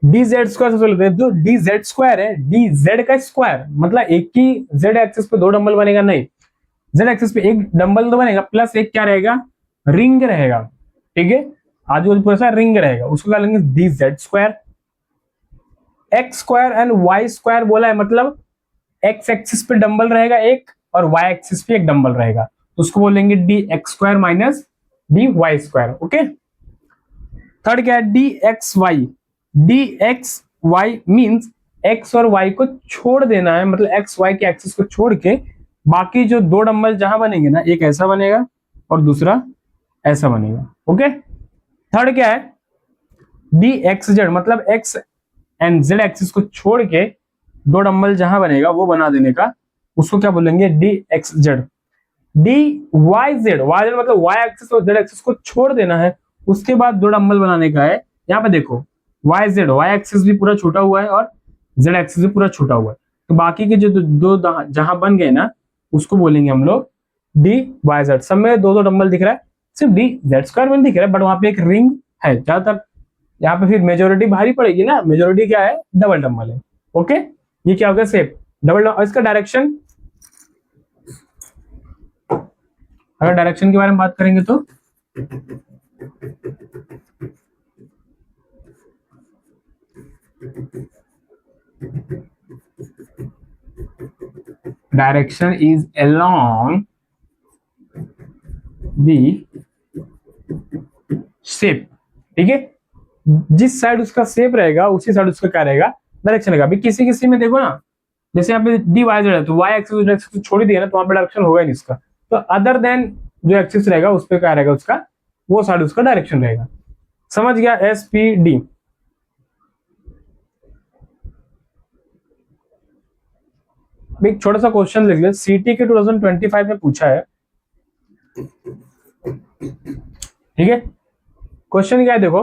डी जेड स्क्वायर से लेते हैं, जो डी जेड स्क्वायर है, डी जेड का स्क्वायर मतलब एक ही जेड एक्सिस पे 2 डंबल बनेगा, नहीं, जेड एक्सिस पे एक डंबल तो बनेगा प्लस एक क्या रहेगा, रिंग रहेगा, ठीक है। आजू बाजू पूरा रिंग रहेगा, उसको क्या लेंगे, d z square. X square and y square बोला है, मतलब एक्स एक्सिस पे डंबल रहेगा एक और वाई एक्सिस पे एक डंबल रहेगा, तो उसको बोलेंगे d x square minus d y square, okay. Third क्या है, d x y, d x y means x और वाई को छोड़ देना है, मतलब एक्स वाई के एक्सिस को छोड़ के बाकी जो 2 डंबल जहां बनेंगे ना, एक ऐसा बनेगा और दूसरा ऐसा बनेगा, ओके। थर्ड क्या है, डी एक्स जेड, मतलब एक्स एंड जेड एक्सिस को छोड़ के 2 डंबल जहां बनेगा वो बना देने का, उसको क्या बोलेंगे, d x z. D y z, y z मतलब वाई एक्सिस और जेड एक्सिस को छोड़ देना है, उसके बाद 2 डंबल बनाने का है। यहाँ पे देखो वाई जेड, वाई एक्सिस भी पूरा छूटा हुआ है और जेड एक्सिस भी पूरा छूटा हुआ है, तो बाकी के जो दो जहां बन गए ना, उसको बोलेंगे हम लोग डी वाई जेड। सब में 2 डंबल दिख रहा है, सिर्फ डी जेड स्क्वायर में दिख रहा है, बट वहां पे एक रिंग है ज्यादातर। यहाँ पे फिर मेजोरिटी भारी पड़ेगी ना, मेजोरिटी क्या है, डबल डंबल है, ओके। ये क्या होगा, शेप डबल, और इसका डायरेक्शन, अगर डायरेक्शन के बारे में बात करेंगे तो direction is along the shape, ठीक है। जिस साइड उसका शेप रहेगा उसी साइड उसका क्या रहेगा, डायरेक्शन रहेगा। अभी किसी किसी में देखो ना, जैसे यहाँ पे डी वाई जेड है तो वाई एक्सिस छोड़ ही दिया ना, तो वहां पे डायरेक्शन होगा नहीं इसका, तो अदर देन जो एक्सिस रहेगा उस पर क्या रहेगा, उसका वो साइड उसका डायरेक्शन रहेगा। समझ गया, एस पी डी। एक छोटा सा क्वेश्चन लिख ले, सीटी के 2025 में पूछा है, ठीक है। क्वेश्चन क्या है देखो,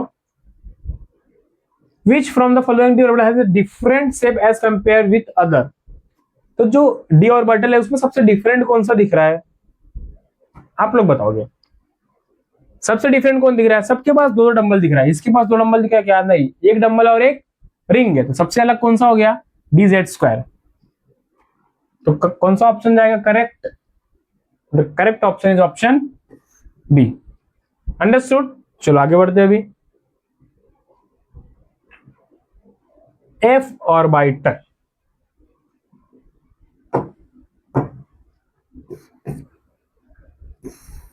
which from the following d orbital has a different shape as compare with other. तो जो डी ऑर्बिटल है उसमें सबसे डिफरेंट कौन सा दिख रहा है, आप लोग बताओगे। सबसे डिफरेंट कौन दिख रहा है, सबके पास 2 डंबल दिख रहा है, इसके पास 2 डंबल दिख रहा है क्या, नहीं, एक डंबल और एक रिंग है, तो सबसे अलग कौन सा हो गया, डी जेड स्क्वायर। तो कौन सा ऑप्शन जाएगा correct, correct option is option B. Understood, चलो आगे बढ़ते हैं अभी। एफ ऑर्बिटल,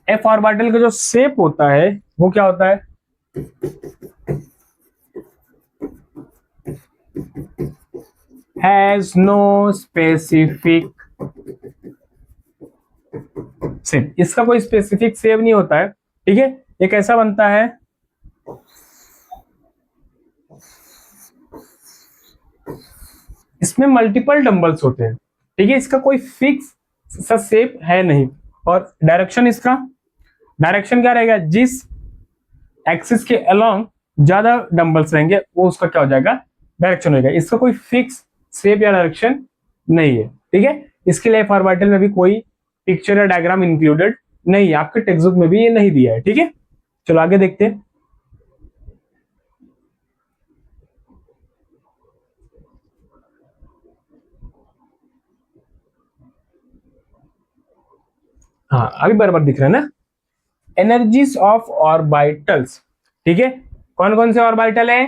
एफ ऑर्बिटल का जो शेप होता है वो क्या होता है, हैज नो स्पेसिफिक शेप, इसका कोई स्पेसिफिक शेप नहीं होता है, ठीक है। एक ऐसा बनता है, इसमें मल्टीपल डंबल्स होते हैं, ठीक है। इसका कोई फिक्स सा शेप है नहीं, और डायरेक्शन, इसका डायरेक्शन क्या रहेगा, जिस एक्सिस के अलोंग ज्यादा डंबल्स रहेंगे वो उसका क्या हो जाएगा, डायरेक्शन हो जाएगा। इसका कोई फिक्स शेप या डायरेक्शन नहीं है, ठीक है, इसके लिए ऑर्बिटल में भी कोई पिक्चर या डायग्राम इंक्लूडेड नहीं है, आपके टेक्स्ट बुक में भी ये नहीं दिया है। ठीक है, चलो आगे देखते हैं। हाँ अभी बराबर दिख रहा है ना, एनर्जीज ऑफ ऑर्बिटल्स। ठीक है, कौन कौन से ऑर्बिटल है,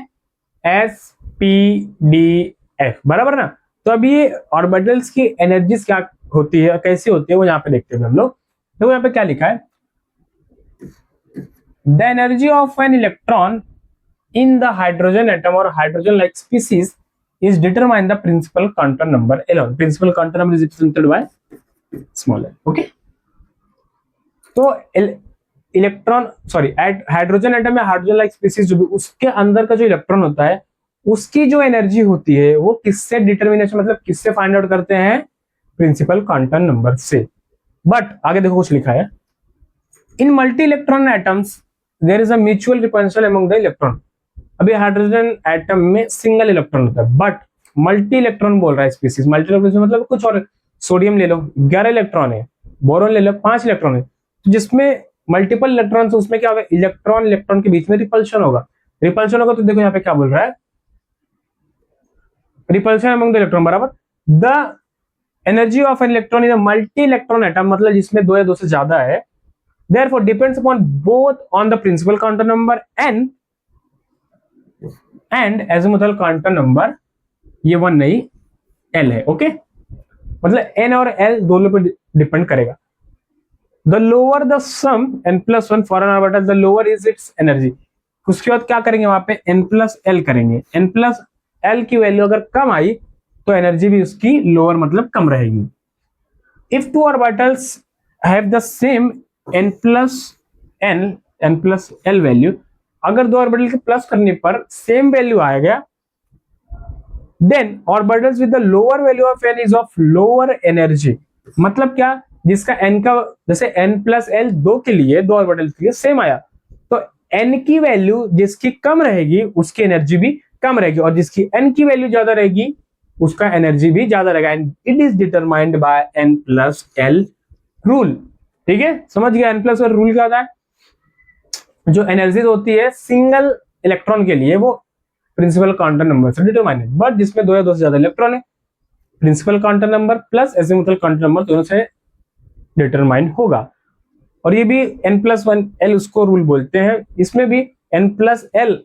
एस पी डी एफ, बराबर ना। तो अभी ये ऑर्बिटल्स की एनर्जीज क्या होती है, कैसी होती है, वो यहाँ पे देखते हैं हम लोग। तो यहाँ पे क्या लिखा है, the energy of an electron in the hydrogen atom or hydrogen like species is determined the principal quantum number alone. Principal quantum number is represented by small l. Okay, तो इलेक्ट्रॉन सॉरी हाइड्रोजन एटम या हाइड्रोजन लाइक स्पीसीज जो भी उसके अंदर का जो इलेक्ट्रॉन होता है उसकी जो एनर्जी होती है वो किससे डिटर्मिनेशन, मतलब किससे फाइंड आउट करते हैं, प्रिंसिपल क्वांटम नंबर से। बट आगे देखो कुछ लिखा है, in multi electron atoms there is a mutual repulsion among the electron. अभी हाइड्रोजन एटम में सिंगल इलेक्ट्रॉन होता है, बट मल्टी इलेक्ट्रॉन बोल रहा है स्पीसीज। मल्टी इलेक्ट्रॉन मतलब कुछ और, सोडियम ले लो 11 इलेक्ट्रॉन है, बोरोन ले लो 5 इलेक्ट्रॉन है, तो जिसमें मल्टीपल इलेक्ट्रॉन, तो उसमें क्या होगा, इलेक्ट्रॉन इलेक्ट्रॉन के बीच में रिपल्शन होगा। रिपल्शन होगा तो देखो यहाँ पे क्या बोल रहा है, रिपल्शन अमंग द इलेक्ट्रॉन बराबर the energy of an electron in multi electron atom, मतलब जिसमें दो या दो से ज्यादा है, therefore depends upon both on the principal quantum number and azimuthal quantum number, ये वन नहीं एल है। ओके, मतलब एन और एल दोनों पे डिपेंड करेगा। The lower the sum n plus one for n orbital the lower is its energy. उसके बाद क्या करेंगे, वहां पे एन प्लस एल करेंगे, एन प्लस एल की वैल्यू अगर कम आई तो एनर्जी भी उसकी लोअर मतलब कम रहेगी। If two orbitals have the same n plus l value, अगर दो ऑर्बिटल के प्लस करने पर सेम वैल्यू आएगा, then orbitals with the lower value of n is of lower energy. मतलब क्या, जिसका एन का जैसे एन प्लस एल दो के लिए, दो ऑर्बिटल्स के लिए सेम आया, तो एन की वैल्यू जिसकी कम रहेगी उसकी एनर्जी भी कम रहेगी, और जिसकी एन की वैल्यू ज्यादा रहेगी उसका एनर्जी भी ज्यादा रहेगा। And it is determined by n plus l rule. ठीक है, समझ गया, एन प्लस एल रूल क्या होता है, जो एनर्जी होती है सिंगल इलेक्ट्रॉन के लिए वो प्रिंसिपल क्वांटम नंबर से डिटरमाइन है, बट जिसमें दो या दो से ज्यादा इलेक्ट्रॉन है, principal quantum number plus azimuthal quantum number दोनों से डिटरमाइन होगा। और ये भी n प्लस वन एल उसको रूल बोलते हैं। इसमें भी n प्लस एल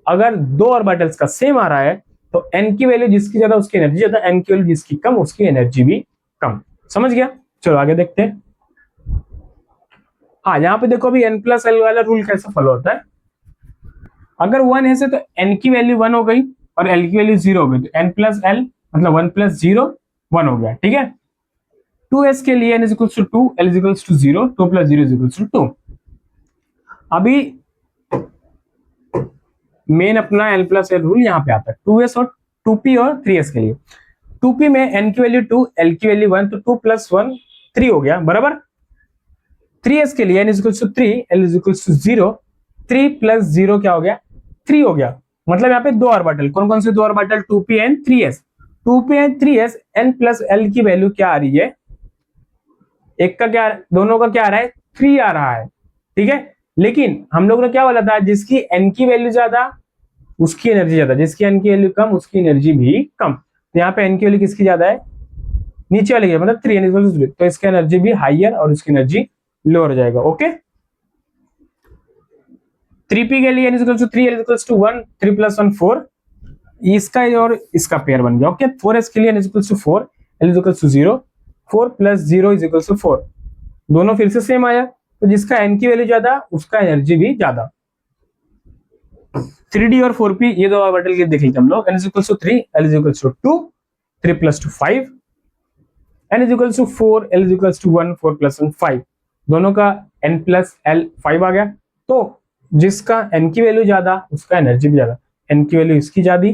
अगर दो ऑर्बिटल्स का सेम आ रहा है तो n की वैल्यू जिसकी ज्यादा उसकी एनर्जी ज्यादा, n की वैल्यू जिसकी कम उसकी एनर्जी भी कम। समझ गया, चलो आगे देखते हैं। हाँ यहाँ पे देखो अभी n प्लस एल वाला रूल कैसे फॉलो होता है, अगर वन है से तो n की वैल्यू 1 हो गई और l की वैल्यू 0 हो गई, तो n प्लस एल मतलब 1 प्लस 0 1 हो गया। ठीक है, 2s के लिए n is equals to 2, l is equals to 0, 2 plus 0 is equals to 2। अभी मेन अपना n प्लस एल रूल यहाँ पे आता है 2s और 2p और 3s के लिए। 2p में n की वैल्यू 2, l की वैल्यू 1, तो 2 प्लस 1 3 हो गया बराबर। 3s के लिए n is equals to 3, l is equals to 0, 3 plus 0 क्या हो गया, 3 हो गया। मतलब यहाँ पे दो ऑर्बिटल, कौन कौन से दो orbital, 2p and 3s। 2p and 3s n plus l की वैल्यू क्या आ रही है, एक का क्या, दोनों का क्या आ रहा है, 3 आ रहा है। ठीक है, लेकिन हम लोग ने क्या बोला था, जिसकी n की वैल्यू ज्यादा उसकी एनर्जी ज्यादा, जिसकी n की वैल्यू कम उसकी एनर्जी भी कम। तो यहाँ पे n की वैल्यू किसकी ज्यादा है, नीचे वाले की, मतलब 3 n, तो इसकी एनर्जी भी हाइयर और इसकी एनर्जी लोअर हो जाएगा। ओके, 3p के लिए n equals to 3, l equals to 1, 3 plus 1 4, इसका और इसका पेयर बन गया। ओके, 4s के लिए n equals to 4, l equals to 0, 4 plus 0 is equals to 4, दोनों फिर से सेम आया, तो जिसका n की वैल्यू ज्यादा उसका एनर्जी भी ज्यादा। 3d और 4p ये दो ऑर्बिटल के देख लेते हम लोग, n is equals to 3, l is equals to 2, 3 plus 2 5, n is equals to 4, l is equals to 1, 4 plus 1 5, दोनों का n प्लस l 5 आ गया। तो जिसका n की वैल्यू ज्यादा उसका एनर्जी भी ज्यादा, n की वैल्यू इसकी ज्यादा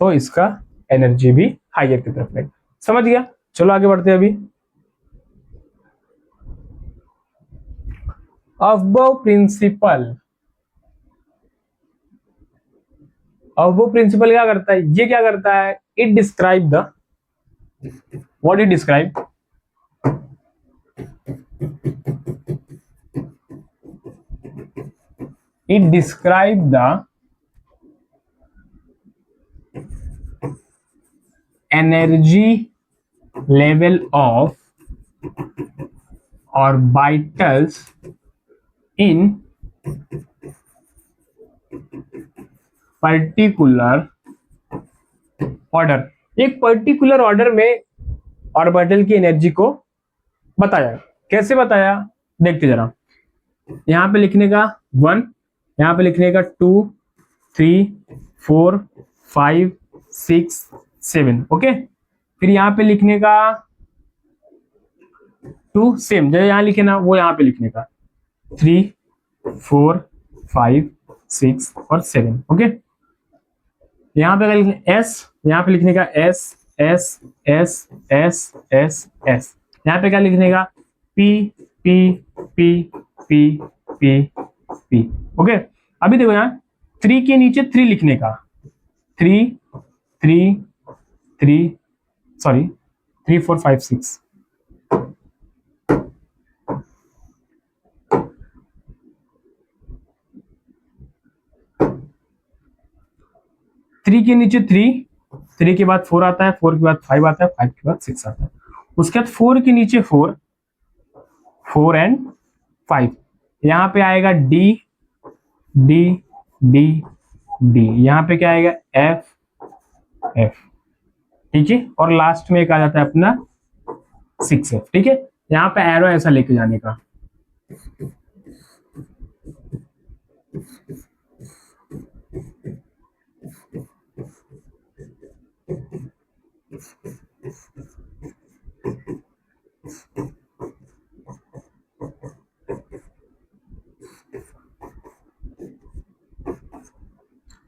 तो इसका एनर्जी भी हाइयर की तरफ रहेगा। समझ गया, चलो आगे बढ़ते हैं। अभी अबव प्रिंसिपल क्या करता है, ये क्या करता है, it describe the what it describe? It describes the energy level of orbitals in particular order. एक पर्टिकुलर ऑर्डर में ऑर्बिटल की एनर्जी को बताया। कैसे बताया देखते जरा। यहां पे लिखने का 1, यहां पे लिखने का 2, 3, 4, 5, 6, 7। ओके, फिर यहां पे लिखने का 2 सेम जो यहां लिखे ना वो यहां पे लिखने का 3, 4, 5, 6 और 7। ओके, यहां पे लिखने एस, यहां पे लिखने का S S S S S S. यहां पे क्या लिखने का P P P P P P. Okay, अभी देखो यहाँ 3 के नीचे 3 लिखने का 3 3 3 सॉरी 3 4 5 6। थ्री के नीचे 3, 3 के बाद 4 आता है, 4 के बाद 5 आता है, 5 के बाद 6 आता है। उसके बाद 4 के नीचे 4, 4 एंड 5। यहां पे आएगा डी डी डी डी। यहां पे क्या आएगा एफ एफ। ठीक है, और लास्ट में एक आ जाता है अपना 6F। ठीक है, यहां पे एरो ऐसा लेके जाने का।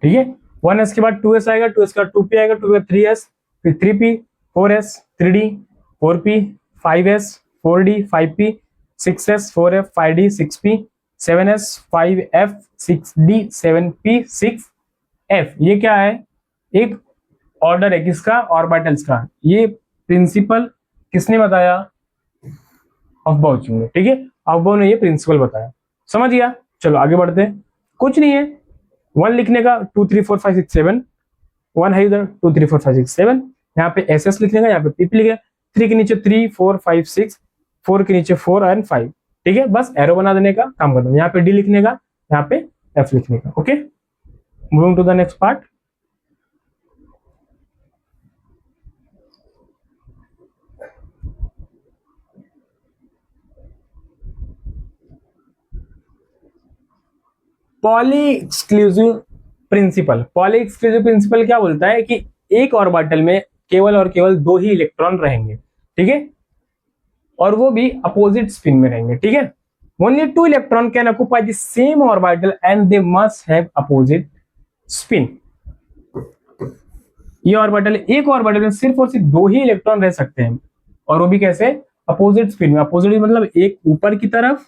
ठीक है, 1S के बाद 2S आएगा, 2S के बाद 2P आएगा, 2 के बाद 3S, फिर 3P, 4S, 3D, 4P, 5S, 4D, 5P, 6S, 4F, 5D, 6P, 7S, 5F, 6D, 7P, 6F। ये क्या है? एक ऑर्डर है किसका? ऑर्बिटल्स का। ये प्रिंसिपल किसने बताया? अफबाउ ने। ठीक है, अफबाउ ने ये प्रिंसिपल बताया। समझ गया? चलो आगे बढ़ते हैं। कुछ नहीं है, 1 लिखने का 2 3 4 5 6 7, 1 है इधर 2 3 4 5 6 7। यहाँ पे एस एस लिखने का, यहाँ पे पीपी लिखेगा। 3 के नीचे 3 4 5 6, 4 के नीचे 4 एंड 5। ठीक है, बस एरो बना देने का काम करना। यहाँ पे डी लिखने का, यहाँ पे एफ लिखने का। Okay, moving to the next part. Pauli exclusive principle. Pauli exclusive principle क्या बोलता है कि एक ऑर्बिटल में केवल और केवल 2 ही इलेक्ट्रॉन रहेंगे। ठीक है, और वो भी अपोजिट स्पिन में रहेंगे। ठीक है, only 2 electron can occupy the same orbital and they must have opposite spin. ये ऑर्बिटल, एक ऑर्बिटल में सिर्फ और सिर्फ 2 ही इलेक्ट्रॉन रह सकते हैं, और वो भी कैसे? अपोजिट स्पिन में। अपोजिट मतलब एक ऊपर की तरफ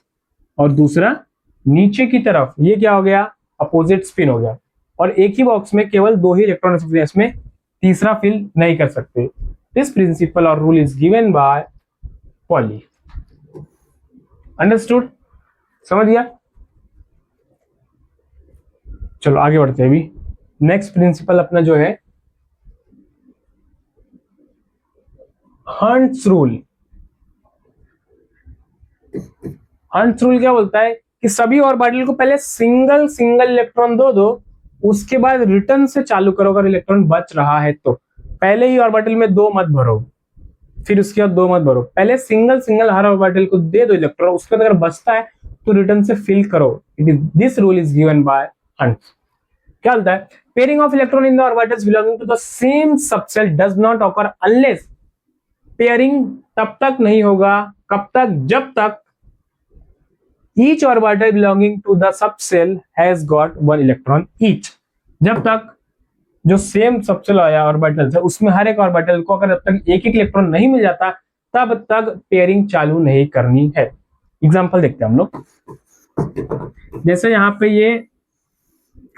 और दूसरा नीचे की तरफ। ये क्या हो गया? अपोजिट स्पिन हो गया। और एक ही बॉक्स में केवल 2 ही इलेक्ट्रॉन रह सकते हैं, इसमें तीसरा फिल नहीं कर सकते। दिस प्रिंसिपल और rule is given bye poly. Understood? समझ गया? चलो आगे बढ़ते हैं। अभी नेक्स्ट प्रिंसिपल अपना जो है हंट्स रूल। हंट्स रूल क्या बोलता है कि सभी ऑर्बिटल को पहले सिंगल सिंगल इलेक्ट्रॉन दो, उसके बाद रिटर्न से चालू करो। अगर इलेक्ट्रॉन बच रहा है तो पहले ही ऑर्बिटल में 2 मत भरो, फिर उसके बाद 2 मत भरो। पहले सिंगल सिंगल हर ऑर्बिटल को दे दो इलेक्ट्रॉन, उसके बाद अगर बचता है तो रिटर्न से फिल करो। It is this rule is given by Hund's. क्या बोलता है? Pairing of electron in the orbitals belonging to the same subshell does not occur unless. Pairing तब तक नहीं होगा, कब तक? जब तक each orbital belonging to the subcell has got 1 electron each। जब तक जो सेम सबसेल आया ऑर्बिटल है उसमें हर एक ऑर्बिटल को अगर जब तक एक एक इलेक्ट्रॉन नहीं मिल जाता तब तक पेयरिंग चालू नहीं करनी है। एग्जांपल देखते हैं हम लोग। जैसे यहाँ पे ये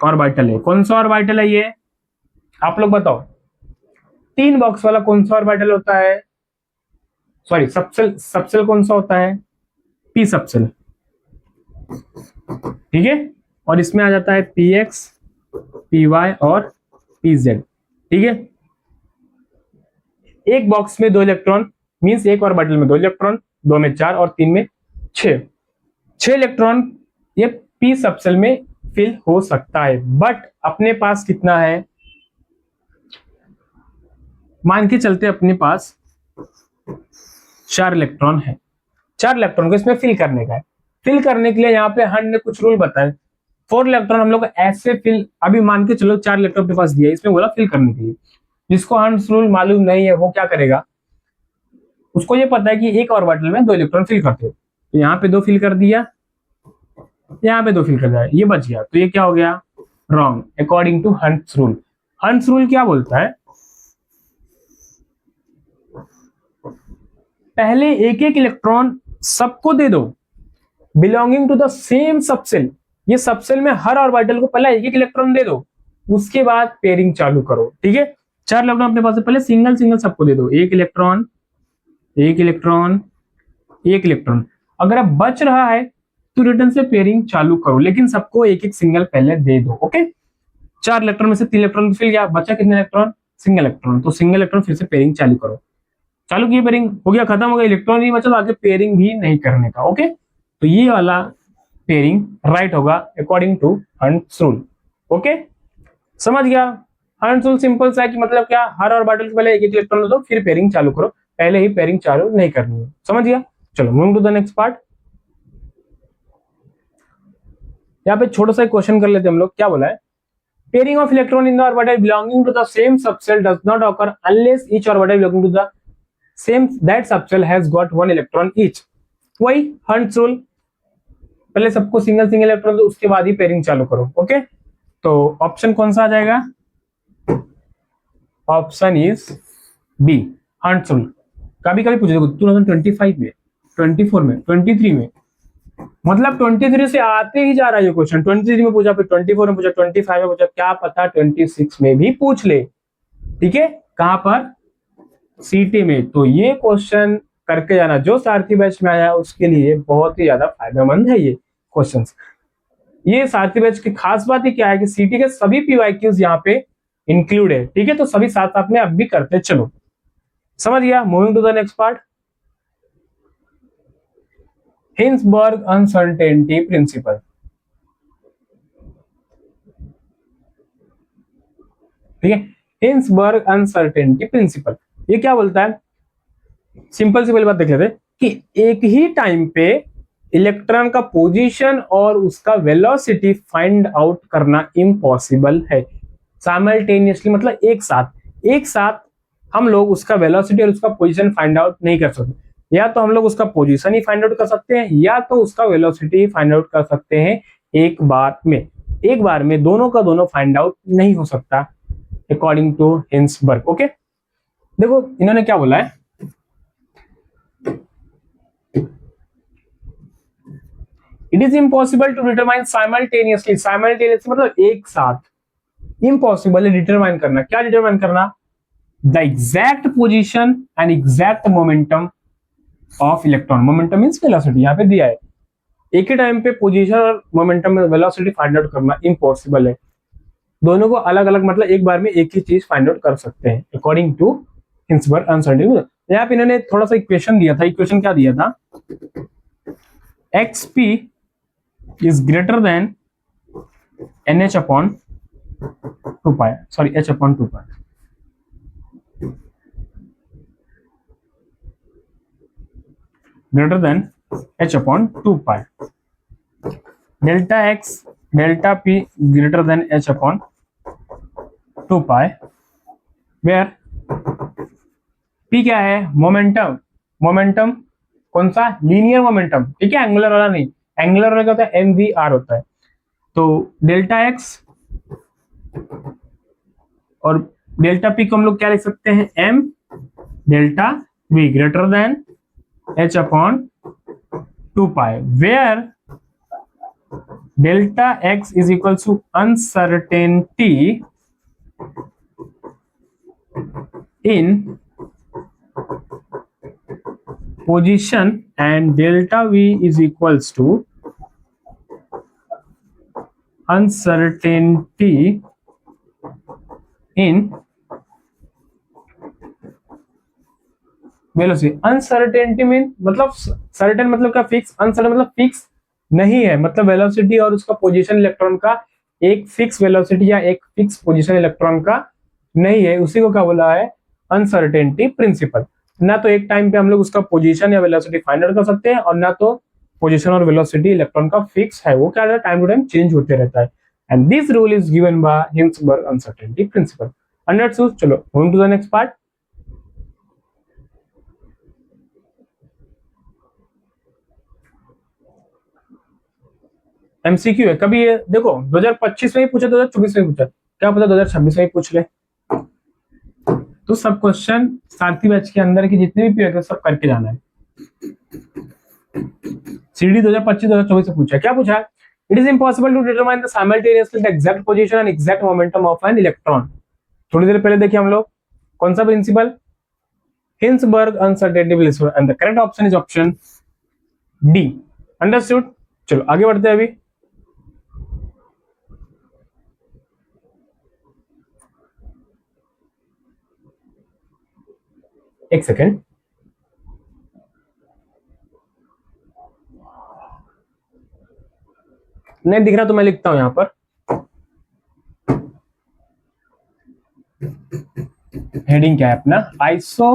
ऑर्बिटल है, कौन सा ऑर्बिटल है ये? आप लोग बताओ। 3 बॉक्स वाला कौन सा ऑर्बिटल होता है, सॉरी सबसेल कौन सा होता है, पी सबसेल, ठीक है। और इसमें आ जाता है पी एक्स, पी वाई और पी जेड, ठीक है। एक बॉक्स में 2 इलेक्ट्रॉन, मींस एक ऑर्बिटल में 2 इलेक्ट्रॉन, 2 में 4 और 3 में 6 इलेक्ट्रॉन ये पी सबसेल में फिल हो सकता है। बट अपने पास कितना है, मान के चलते अपने पास 4 इलेक्ट्रॉन है। 4 इलेक्ट्रॉन को इसमें फिल करने का है। फिल करने के लिए यहाँ पे हंड ने कुछ रूल बताए। 4 इलेक्ट्रॉन हम लोग ऐसे फिल, अभी मान के चलो 4 इलेक्ट्रॉन अपने पास दिया, इसमें बोला फिल करने के लिए। जिसको हंड्स रूल मालूम नहीं है वो क्या करेगा, उसको ये पता है कि एक ऑर्बिटल में 2 इलेक्ट्रॉन फिल करते हैं, तो यहाँ पे 2 फिल कर दिया, यहाँ पे 2 फिल कर दिया, ये बच गया, तो ये क्या हो गया, wrong according to Hund's rule. Hund's rule क्या बोलता है, पहले एक एक इलेक्ट्रॉन सबको दे दो belonging to the same subshell. ये सबसेल में हर ऑर्बिटल को पहले एक एक इलेक्ट्रॉन दे दो, उसके बाद पेयरिंग चालू करो, ठीक है। 4 इलेक्ट्रॉन अपने पास है, पहले सिंगल सिंगल सबको दे दो, एक इलेक्ट्रॉन, एक इलेक्ट्रॉन, एक इलेक्ट्रॉन। अगर अब बच रहा है तो रिटर्न से पेयरिंग चालू करो, लेकिन सबको एक एक सिंगल पहले दे दो, ओके। 4 इलेक्ट्रॉन में से 3 इलेक्ट्रॉन फिल गया, बचा कितने इलेक्ट्रॉन, सिंगल इलेक्ट्रॉन, तो सिंगल इलेक्ट्रॉन फिर से पेयरिंग चालू करो। चालू की पेयरिंग हो गया, खत्म हो गया, इलेक्ट्रॉन नहीं बचा तो आगे पेयरिंग भी नहीं करने का, ओके। तो ये वाला पेयरिंग राइट होगा according to Hund's rule, okay. समझ गया, हंट्स रूल सिंपल सा है कि मतलब क्या, हर ऑर्बिटल के पहले एक एक इलेक्ट्रॉन दो फिर पेयरिंग चालू करो, पहले ही पेयरिंग चालू नहीं करनी है, समझ गया। चलो moving to the next part. यहाँ पे छोटा सा क्वेश्चन कर लेते हैं हम लोग, क्या बोला है, pairing of electron in the orbital belonging to the same subshell does not occur unless each orbital belonging to the same that subshell has got 1 electron each. वही हंट्स रूल, पहले सबको सिंगल सिंगल इलेक्ट्रॉन दो, उसके बाद ही पेयरिंग चालू करो, ओके। तो ऑप्शन कौन सा आ जाएगा, option is B, Hund's rule. कभी कभी पूछे 2025 में, 24 में, 23 में, मतलब 23 से आते ही जा रहा है ये क्वेश्चन। 23 में पूछा, फिर 24 में पूछा, 25 में पूछा, क्या पता 26 में भी पूछ ले, ठीक है। कहां पर, सीटी में। तो ये क्वेश्चन करके जाना, जो सारथी बैच में आया उसके लिए बहुत ही ज्यादा फायदेमंद है ये क्वेश्चंस। ये सारथी बैच की खास बात ही क्या है कि सीटी के सभी पीवाईक्यूज यहाँ पे इंक्लूड है, ठीक है। तो सभी साथ साथ में अब भी करते चलो, समझ गया। Moving to the next part, Heisenberg uncertainty principle, ठीक है। हिंसबर्ग अनसर्टेनिटी प्रिंसिपल ये क्या बोलता है, सिंपल सी पहली बात देख लेते हैं कि एक ही टाइम पे इलेक्ट्रॉन का पोजीशन और उसका वेलोसिटी फाइंड आउट करना इम्पॉसिबल है। साइमल्टेनियसली मतलब एक साथ हम लोग उसका वेलोसिटी और उसका पोजीशन फाइंड आउट नहीं कर सकते। या तो हम लोग उसका पोजीशन ही फाइंड आउट कर सकते हैं या तो उसका वेलोसिटी ही फाइंड आउट कर सकते हैं एक बार में। एक बार में दोनों का दोनों फाइंड आउट नहीं हो सकता अकॉर्डिंग टू हिंसबर्ग, ओके। देखो इन्होंने क्या बोला है, it is impossible to determine simultaneously, simultaneously मतलब एक साथ, इम्पॉसिबल है डिटरमाइन करना। क्या डिटरमाइन करना, the exact position and exact momentum of electron. Momentum means velocity, यहाँ पे दिया है। एक ही टाइम पे पोजीशन और मोमेंटम में वेलोसिटी फाइंड आउट करना इम्पॉसिबल है। दोनों को अलग अलग मतलब एक बार में एक ही चीज फाइंड आउट कर सकते हैं अकॉर्डिंग टू हिंसबर्ग अनसर्टेनिटी। यहाँ पे इन्होंने थोड़ा सा इक्वेशन दिया था, इक्वेशन क्या दिया था, xp is greater than nh upon 2 pi, sorry h upon 2 pi, greater than h upon 2 pi, delta x delta p greater than h upon 2 pi, where p क्या है, मोमेंटम, मोमेंटम कौन सा, लीनियर मोमेंटम, ठीक है, एंगुलर वाला नहीं। एंगुलर वाला क्या होता है, mvr होता है। तो डेल्टा एक्स और डेल्टा पी को हम लोग क्या लिख सकते हैं, m delta v greater than h upon 2 pi, where delta x is equal to uncertainty in position and delta v is equals to uncertainty in velocity. Uncertainty mean मतलब सर्टेन मतलब क्या, फिक्स, अनसर्टेन मतलब फिक्स नहीं है, मतलब वेलोसिटी और उसका पोजीशन इलेक्ट्रॉन का एक फिक्स वेलोसिटी या एक फिक्स पोजीशन इलेक्ट्रॉन का नहीं है, उसी को क्या बोला है, अनसर्टेनिटी प्रिंसिपल। ना तो एक टाइम पे हम लोग उसका पोजीशन या वेलोसिटी फाइंड आउट कर सकते हैं, और ना तो पोजीशन और वेलोसिटी इलेक्ट्रॉन का फिक्स है, वो क्या है, टाइम टू टाइम चेंज होते रहता है। And this rule is given by Heisenberg uncertainty principle. Understood? चलो moving to the next part. MCQ है, कभी ये देखो 2025 में ही पूछा, 2024 में ही पूछा, क्या पता 2026 में ही पूछ ले। तो सब क्वेश्चन सारथी बैच के अंदर की जितने भी पीएक्यू सब करके जाना है। सीडी 2025-2024 से पूछा, क्या पूछा, it is impossible to determine the simultaneously the exact position and exact momentum of an electron. थोड़ी देर पहले देखिए हम लोग कौन सा principle, Heisenberg uncertainty principle, and the correct option is option D. Understood? चलो आगे बढ़ते हैं अभी। एक सेकेंड, नहीं दिख रहा तो मैं लिखता हूं यहां पर। हेडिंग क्या है अपना, आइसो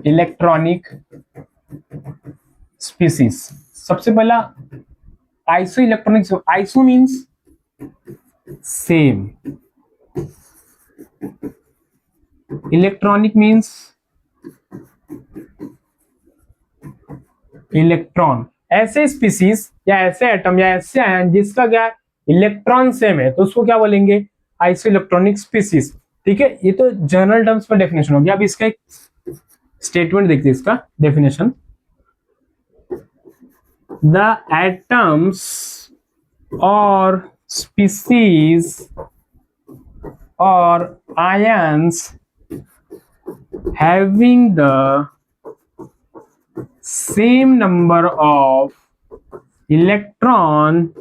इलेक्ट्रॉनिक स्पीसीज। सबसे पहला iso electronic, iso means same, electronic means electron. ऐसे स्पीसीज या ऐसे एटम या ऐसे आयन जिसका क्या इलेक्ट्रॉन सेम है, तो उसको क्या बोलेंगे, आइसो इलेक्ट्रॉनिक स्पीसीज। ठीक है, ये तो जनरल टर्म्स में डेफिनेशन हो गया। अब इसका एक स्टेटमेंट देखते हैं, इसका डेफिनेशन। द एटम्स और स्पीसीज और ions having the same number of electron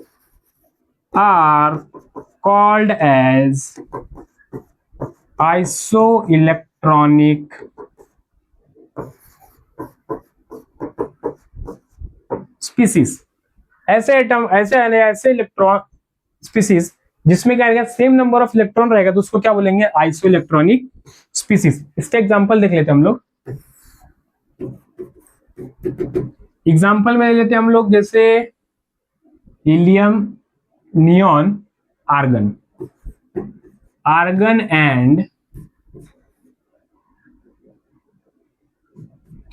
are called as isoelectronic species। ऐसे एटम, ऐसे इलेक्ट्रॉन स्पीसीज जिसमें क्या रहेगा, सेम नंबर ऑफ इलेक्ट्रॉन रहेगा, तो उसको क्या बोलेंगे, आइसो इलेक्ट्रॉनिक स्पीसीज। इसका एग्जांपल देख लेते हैं हम लोग। एग्जांपल में ले लेते हैं हम लोग, जैसे helium, neon, argon, argon and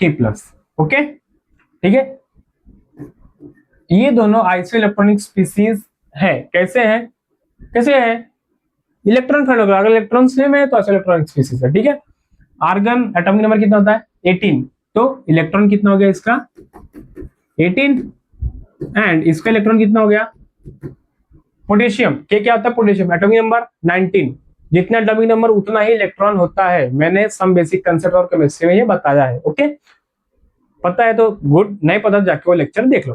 K plus. Okay, ठीक है, ये दोनों आइसो इलेक्ट्रॉनिक स्पीसीज है। कैसे है, कैसे है, इलेक्ट्रॉन फाइंड होगा, अगर इलेक्ट्रॉन सेम है तो आइसो इलेक्ट्रॉनिक स्पीसीज है। ठीक है, आर्गन एटॉमिक नंबर कितना होता है, 18, तो इलेक्ट्रॉन कितना हो गया इसका, 18, एंड इसका इलेक्ट्रॉन कितना हो गया, पोटेशियम, के क्या होता है, पोटेशियम, एटॉमिक नंबर 19, जितना एटॉमिक नंबर उतना ही इलेक्ट्रॉन होता है। मैंने सम बेसिक कंसेप्ट और केमिस्ट्री में ये बताया है। ओके, पता है तो गुड, नहीं पता तो जाके वो लेक्चर देख लो,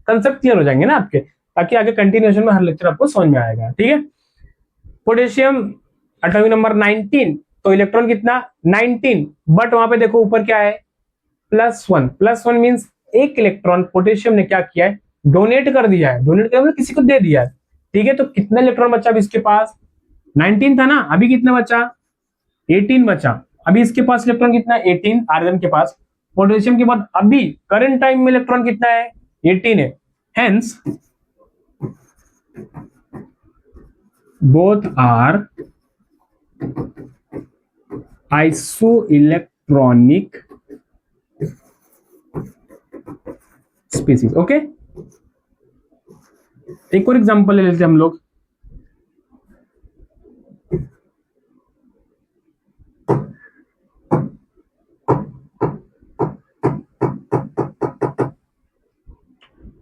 कंसेप्ट क्लियर हो जाएंगे ना आपके, ताकि आगे कंटिन्यूएशन में हर लेक्चर आपको समझ में आएगा। ठीक है, पोटेशियम एटॉमिक नंबर 19, तो इलेक्ट्रॉन कितना, 19, बट वहां पे देखो ऊपर क्या है, +1। +1 मींस एक इलेक्ट्रॉन पोटेशियम ने क्या किया है, डोनेट कर दिया है, डोनेट कर मतलब किसी को दे दिया है। ठीक है, तो कितना इलेक्ट्रॉन बचा अभी इसके पास, 19 था ना, अभी कितना बचा, 18 बचा। अभी इसके पास इलेक्ट्रॉन कितना है, 18, आर्गन के पास। पोटेशियम के बाद अभी करंट टाइम में इलेक्ट्रॉन कितना है, 18 है। Hence both are isoelectronic species। Okay, एक और एग्जांपल ले लेते हैं हम लोग।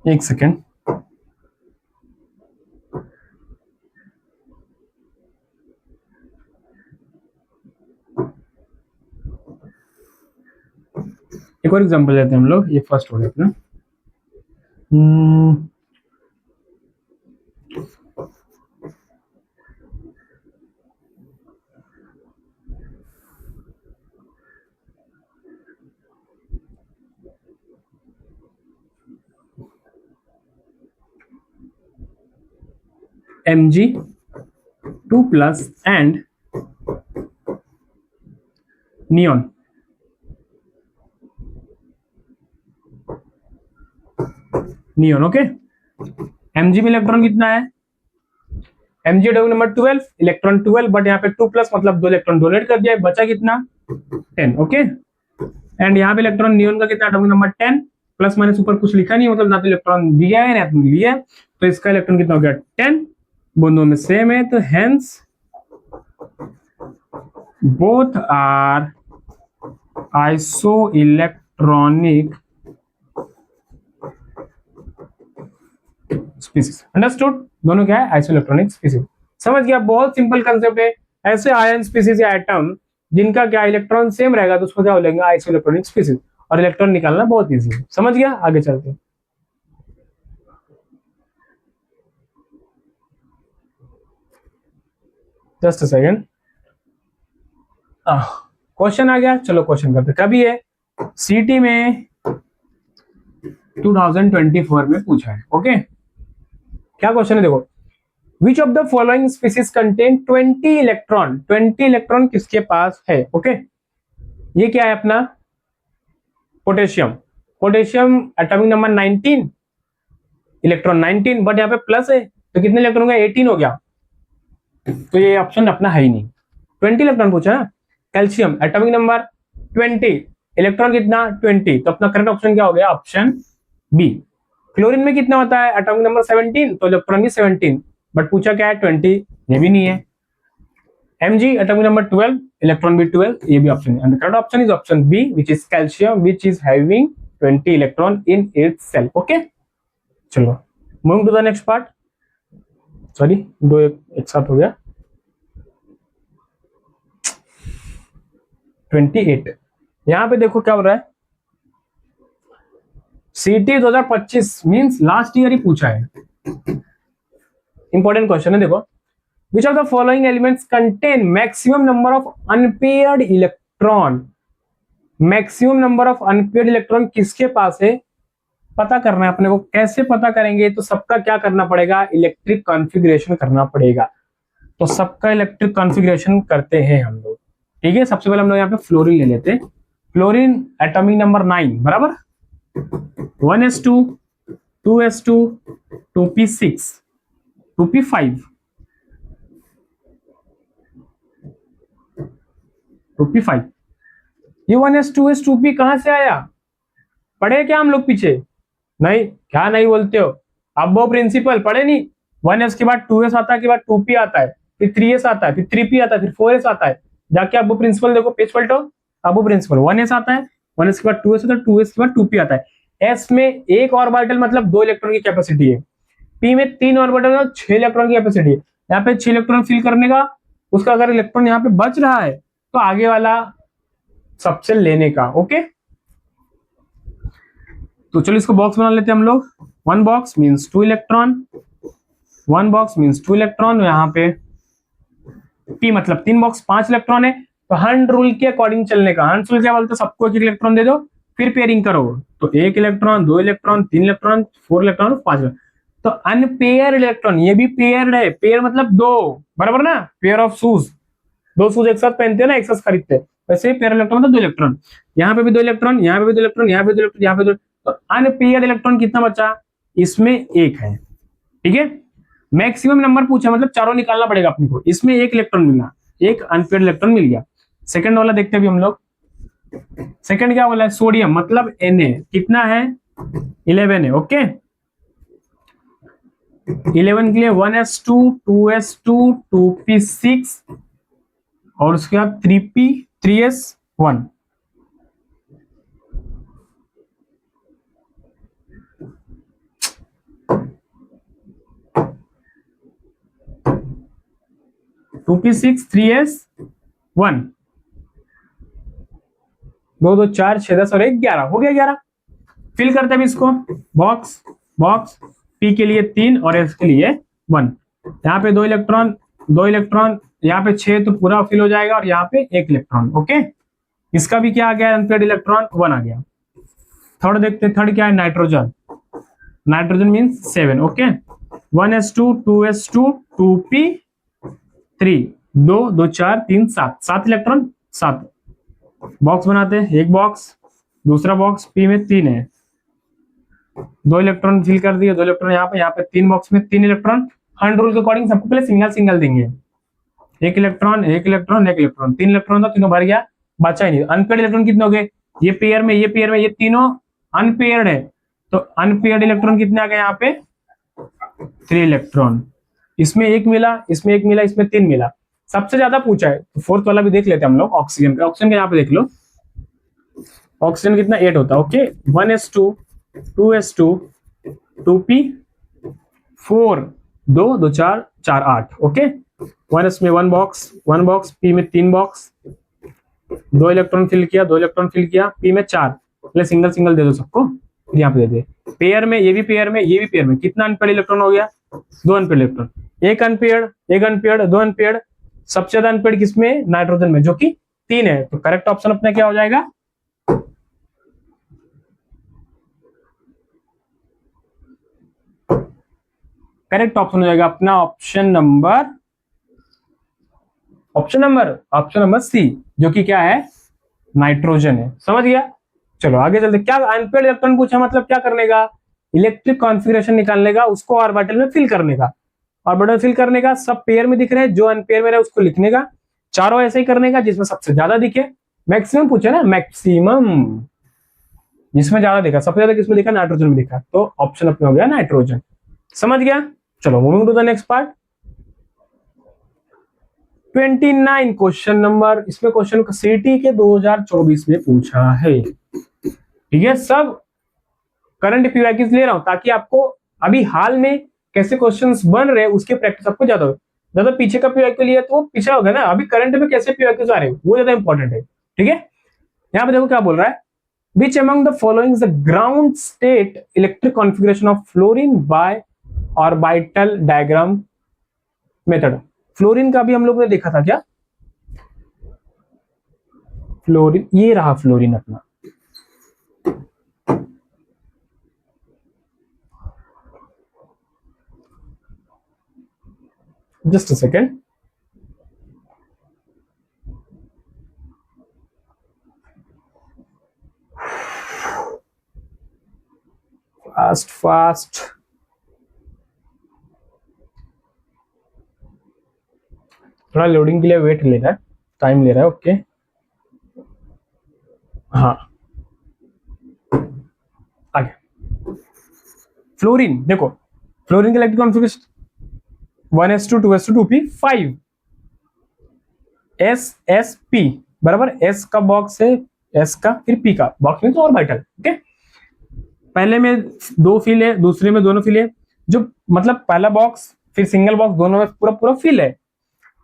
एक सेकेंड, एक और एग्जांपल लेते हैं हम लोग, ये फर्स्ट हो गया अपना। Mg2+ and neon. Neon okay. Mg में इलेक्ट्रॉन कितना है? Mg atomic number 12, electron 12, but यहाँ पे 2+ मतलब 2 इलेक्ट्रॉन डोनेट कर दिया है, बचा कितना? 10 ओके। एंड यहाँ पे इलेक्ट्रॉन नियॉन का कितना? एटॉमिक नंबर 10, प्लस माइनस ऊपर कुछ लिखा नहीं है, मतलब ना तो इलेक्ट्रॉन दिया है ना तो लिया है, तो इसका इलेक्ट्रॉन कितना हो गया? 10। दोनों में सेम है, तो hence both are isoelectronic species. Understood? दोनों क्या है? Isoelectronic species. समझ गया? बहुत सिंपल कंसेप्ट है। ऐसे आयन स्पीसीज या एटम जिनका क्या इलेक्ट्रॉन सेम रहेगा तो उसको क्या बोलेंगे? Iso electronic species. और इलेक्ट्रॉन निकालना बहुत इजी है। समझ गया? आगे चलते हैं। जस्ट अ सेकेंड, क्वेश्चन आ गया। चलो क्वेश्चन करते। कभी है सीटी में 2024 में पूछा है। ओके, क्या क्वेश्चन है? देखो, which of the following species contain 20 electron? 20 electron किसके पास है? ओके, ये क्या है अपना? Potassium. Potassium atomic number 19, electron 19, but यहाँ पे प्लस है तो कितने इलेक्ट्रॉन हो गया? 18 हो गया, तो ये ऑप्शन अपना है ही नहीं। 20 इलेक्ट्रॉन पूछा ना। कैल्शियम एटॉमिक नंबर 20, इलेक्ट्रॉन कितना? 20, तो अपना करेक्ट ऑप्शन क्या हो गया? Option B. क्लोरीन में कितना होता है? एटॉमिक नंबर 17, तो इलेक्ट्रॉन भी 17, बट पूछा क्या है? 20, ये भी नहीं है। Mg एटॉमिक नंबर 12, इलेक्ट्रॉन भी 12, ये भी ऑप्शन है। Correct option is option B, which is calcium, which is having 20 electron in itself. Okay, चलो moving to the next part. Sorry, दो एक साथ हो गया। 28, यहां पे देखो क्या हो रहा है। सीटी 2025 मींस लास्ट ईयर ही पूछा है। इंपॉर्टेंट क्वेश्चन है, देखो। Which of the following elements contain maximum number of unpaired electron? Maximum number of unpaired electron किसके पास है? पता करना है अपने को। कैसे पता करेंगे? तो सबका क्या करना पड़ेगा? इलेक्ट्रिक कॉन्फ़िगरेशन करना पड़ेगा। तो सबका इलेक्ट्रिक कॉन्फ़िगरेशन करते हैं हम लोग। ठीक है, सबसे पहले हम लोग यहाँ पे फ्लोरीन ले लेते हैं। फ्लोरीन एटॉमिक नंबर 9 बराबर 1s2 2s2 2p6 2p5 2p5। ये 1s2s 2p कहां से आया? पढ़े क्या हम लोग पीछे? नहीं, क्या नहीं बोलते हो? अब वो प्रिंसिपल पढ़े नहीं? 1s के बाद 2s आता है, के बाद 2p आता है, फिर 3s आता है, फिर 3p आता है, फिर 4s आता है। जाके अब वो प्रिंसिपल देखो, पेज पलटो। अब वो प्रिंसिपल 1s आता है, 1s के बाद 2s आता है, 2s के बाद 2p आता है। s में एक ऑर्बिटल मतलब 2 इलेक्ट्रॉन की कैपेसिटी है। p में 3 ऑर्बिटल मतलब 6 इलेक्ट्रॉन की कैपेसिटी है। यहाँ पे 6 इलेक्ट्रॉन फिल करने का, उसका अगर इलेक्ट्रॉन यहाँ पे बच रहा है तो आगे वाला सबसे लेने का। ओके, तो चलो इसको बॉक्स बना लेते हैं हम लोग। 1 box means 2 electron, 1 box means 2 electron. यहाँ पे p मतलब 3 बॉक्स 5 इलेक्ट्रॉन है। तो हंड रूल के अकॉर्डिंग चलने का। हंड रूल क्या बोलते हैं? सबको एक इलेक्ट्रॉन दे दो, फिर पेयरिंग करो। तो 1 electron, 2 electron, 3 electron, 4 electron, 5 electron. तो अनपेयर्ड इलेक्ट्रॉन, ये भी पेयर्ड है। पेयर मतलब दो, बराबर ना? पेयर ऑफ शूज, दो शूज एक साथ पहनते हैं ना, एक साथ खरीदते हैं, वैसे पेयर इलेक्ट्रॉन मतलब 2 इलेक्ट्रॉन। यहाँ पे भी 2 इलेक्ट्रॉन, यहाँ पे भी 2 इलेक्ट्रॉन, यहाँ पे 2 इलेक्ट्रॉन, यहाँ पे 2। तो अनपेयर्ड इलेक्ट्रॉन कितना बचा? इसमें एक है। ठीक है, मैक्सिमम नंबर पूछा मतलब चारों निकालना पड़ेगा अपने को। इसमें एक इलेक्ट्रॉन मिला, एक अनपेयर्ड इलेक्ट्रॉन मिल गया। सेकंड वाला देखते हैं अभी हम लोग। सेकंड क्या बोला है? सोडियम मतलब Na कितना है? 11 है। ओके, 11 के लिए 1s2 2s2 2p6 और उसके बाद 3p 3s1। To P six 3s1, 2 2 4 6 10 और 1 11 हो गया 11। फिल करते हैं इसको, बॉक्स बॉक्स, पी के लिए 3 और एस के लिए 1। यहाँ पे 2 इलेक्ट्रॉन 2 इलेक्ट्रॉन, यहाँ पे 6 तो पूरा फिल हो जाएगा और यहाँ पे 1 इलेक्ट्रॉन। ओके, इसका भी क्या आ गया, अनपेड इलेक्ट्रॉन 1 आ गया। थर्ड देखते हैं, थर्ड क्या है, nitrogen. Nitrogen means 7। Okay, 1s2 2s2 2p3, 2 2 4 3 7, 7 electron 7। Box बनाते हैं, एक बॉक्स, दूसरा बॉक्स, पी में 3 है, 2 इलेक्ट्रॉन फिल कर दिए, 2 इलेक्ट्रॉन यहाँ पे 3 बॉक्स में 3 इलेक्ट्रॉन। हंड रूल के अकॉर्डिंग सबको पहले सिंगल सिंगल देंगे, एक इलेक्ट्रॉन एक इलेक्ट्रॉन एक इलेक्ट्रॉन, 3 इलेक्ट्रॉन था, तीनों भर गया, बचा ही नहीं। अनपेड इलेक्ट्रॉन कितने हो गए, ये पेयर में ये पेयर में, ये तीनों अनपेयर्ड है, तो अनपेयर्ड इलेक्ट्रॉन कितने आ गए यहाँ पे, 3 इलेक्ट्रॉन। इसमें 1 मिला, इसमें 1 मिला, इसमें 3 मिला। सबसे ज्यादा पूछा है तो फोर्थ वाला भी देख लेते हैं हम लोग, ऑक्सीजन का। ऑक्सीजन का यहाँ पे देख लो, ऑक्सीजन कितना 8 होता है। Okay, 1s2 2s2 2p4, 2 2 4 4 8। Okay, 1s में 1 बॉक्स, पी में 3 बॉक्स, 2 इलेक्ट्रॉन फिल किया, 2 इलेक्ट्रॉन फिल किया, पी में 4। पहले सिंगल सिंगल दे दो सबको, फिर यहाँ पे दे दे। पेयर में ये भी पेयर में ये भी पेयर में, कितना अनपेड इलेक्ट्रॉन हो गया, 2 अनपेड इलेक्ट्रॉन, एक अनपेड एक अनपेड 2 अनपेड। सबसे ज्यादा अनपेड किसमें, नाइट्रोजन में, जो कि 3 है। तो करेक्ट ऑप्शन अपना क्या हो जाएगा, करेक्ट ऑप्शन हो जाएगा अपना ऑप्शन नंबर सी, जो कि क्या है, नाइट्रोजन है। समझ गया। चलो आगे चलते। क्या अनपेड इलेक्ट्रॉन पूछा, मतलब क्या करने का, इलेक्ट्रिक कॉन्फ़िगरेशन निकालने का, उसको ऑर्बिटल में फिल करने का। ऑर्बिटल फिल करने का, सब पेयर में दिख रहे हैं, जो अनपेयर में रहे उसको लिखने का, चारों ऐसे ही करने का जिसमें सबसे ज्यादा दिखे। मैक्सिमम पूछे ना, मैक्सिमम जिसमें ज्यादा दिखा, सबसे ज्यादा किसमें दिखा, नाइट्रोजन में दिखा, तो ऑप्शन अपने हो गया नाइट्रोजन। समझ गया। चलो moving to the next part, 29 question number. इसमें क्वेश्चन सीटी के 2024 में पूछा है। ठीक है, सब करंट पीवाईक्यूज ले रहा हूं ताकि आपको अभी हाल में कैसे क्वेश्चंस बन रहे हैं उसके प्रैक्टिस आपको ज्यादा हो। ज्यादा पीछे का पीवाईक्यू लिया तो वो पीछे होगा ना, अभी करंट में कैसे पीवाईक्यूज आ रहे हैं वो ज्यादा इंपॉर्टेंट है। ठीक है, यहाँ पे देखो क्या बोल रहा है, which among the following the ground state electric configuration of fluorine by orbital diagram method. Fluorine का भी हम लोग ने देखा था क्या, फ्लोरीन, ये रहा फ्लोरीन अपना, जस्ट अ सेकेंड, फास्ट थोड़ा लोडिंग के लिए वेट ले रहा है, टाइम ले रहा है। ओके, हाँ आगे। फ्लोरीन देखो, फ्लोरीन के electric configuration 1s2 2s2 2p5 SsP बराबर, S का बॉक्स है, S का फिर P का बॉक्स में तो ऑर्बिटल। ओके, पहले में 2 फिल है, दूसरे में दोनों फिल है, जो मतलब पहला बॉक्स फिर सिंगल बॉक्स दोनों में पूरा पूरा फिल है।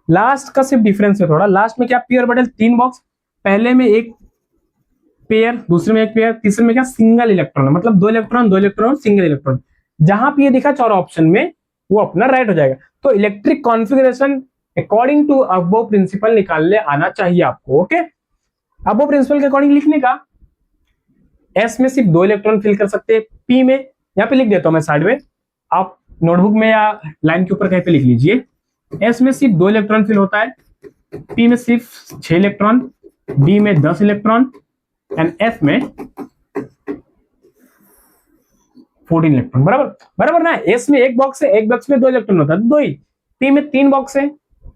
लास्ट का सिर्फ डिफरेंस है थोड़ा, लास्ट में क्या पी ऑर्बिटल 3 बॉक्स, पहले में एक पेयर, दूसरे में एक पेयर, तीसरे में क्या सिंगल इलेक्ट्रॉन, मतलब 2 इलेक्ट्रॉन 2 इलेक्ट्रॉन सिंगल इलेक्ट्रॉन। जहां पे ये दिखा चारों ऑप्शन में वो अपना राइट हो जाएगा। तो electric configuration according to aufbau principle निकालने आना चाहिए आपको। ओके, अबो प्रिंसिपल के अकॉर्डिंग लिखने का, एस में सिर्फ 2 इलेक्ट्रॉन फिल कर सकते हैं, पी में यहाँ पे लिख देता हूं मैं साइड में, आप नोटबुक में या लाइन के ऊपर कहीं पे लिख लीजिए। एस में सिर्फ 2 इलेक्ट्रॉन फिल होता है, पी में सिर्फ 6 इलेक्ट्रॉन, डी में 10 इलेक्ट्रॉन एंड एफ में 14 इलेक्ट्रॉन। बराबर बराबर ना, एस में एक बॉक्स है, एक बॉक्स में 2 इलेक्ट्रॉन होता है, 2 ही। पी में 3 बॉक्स है,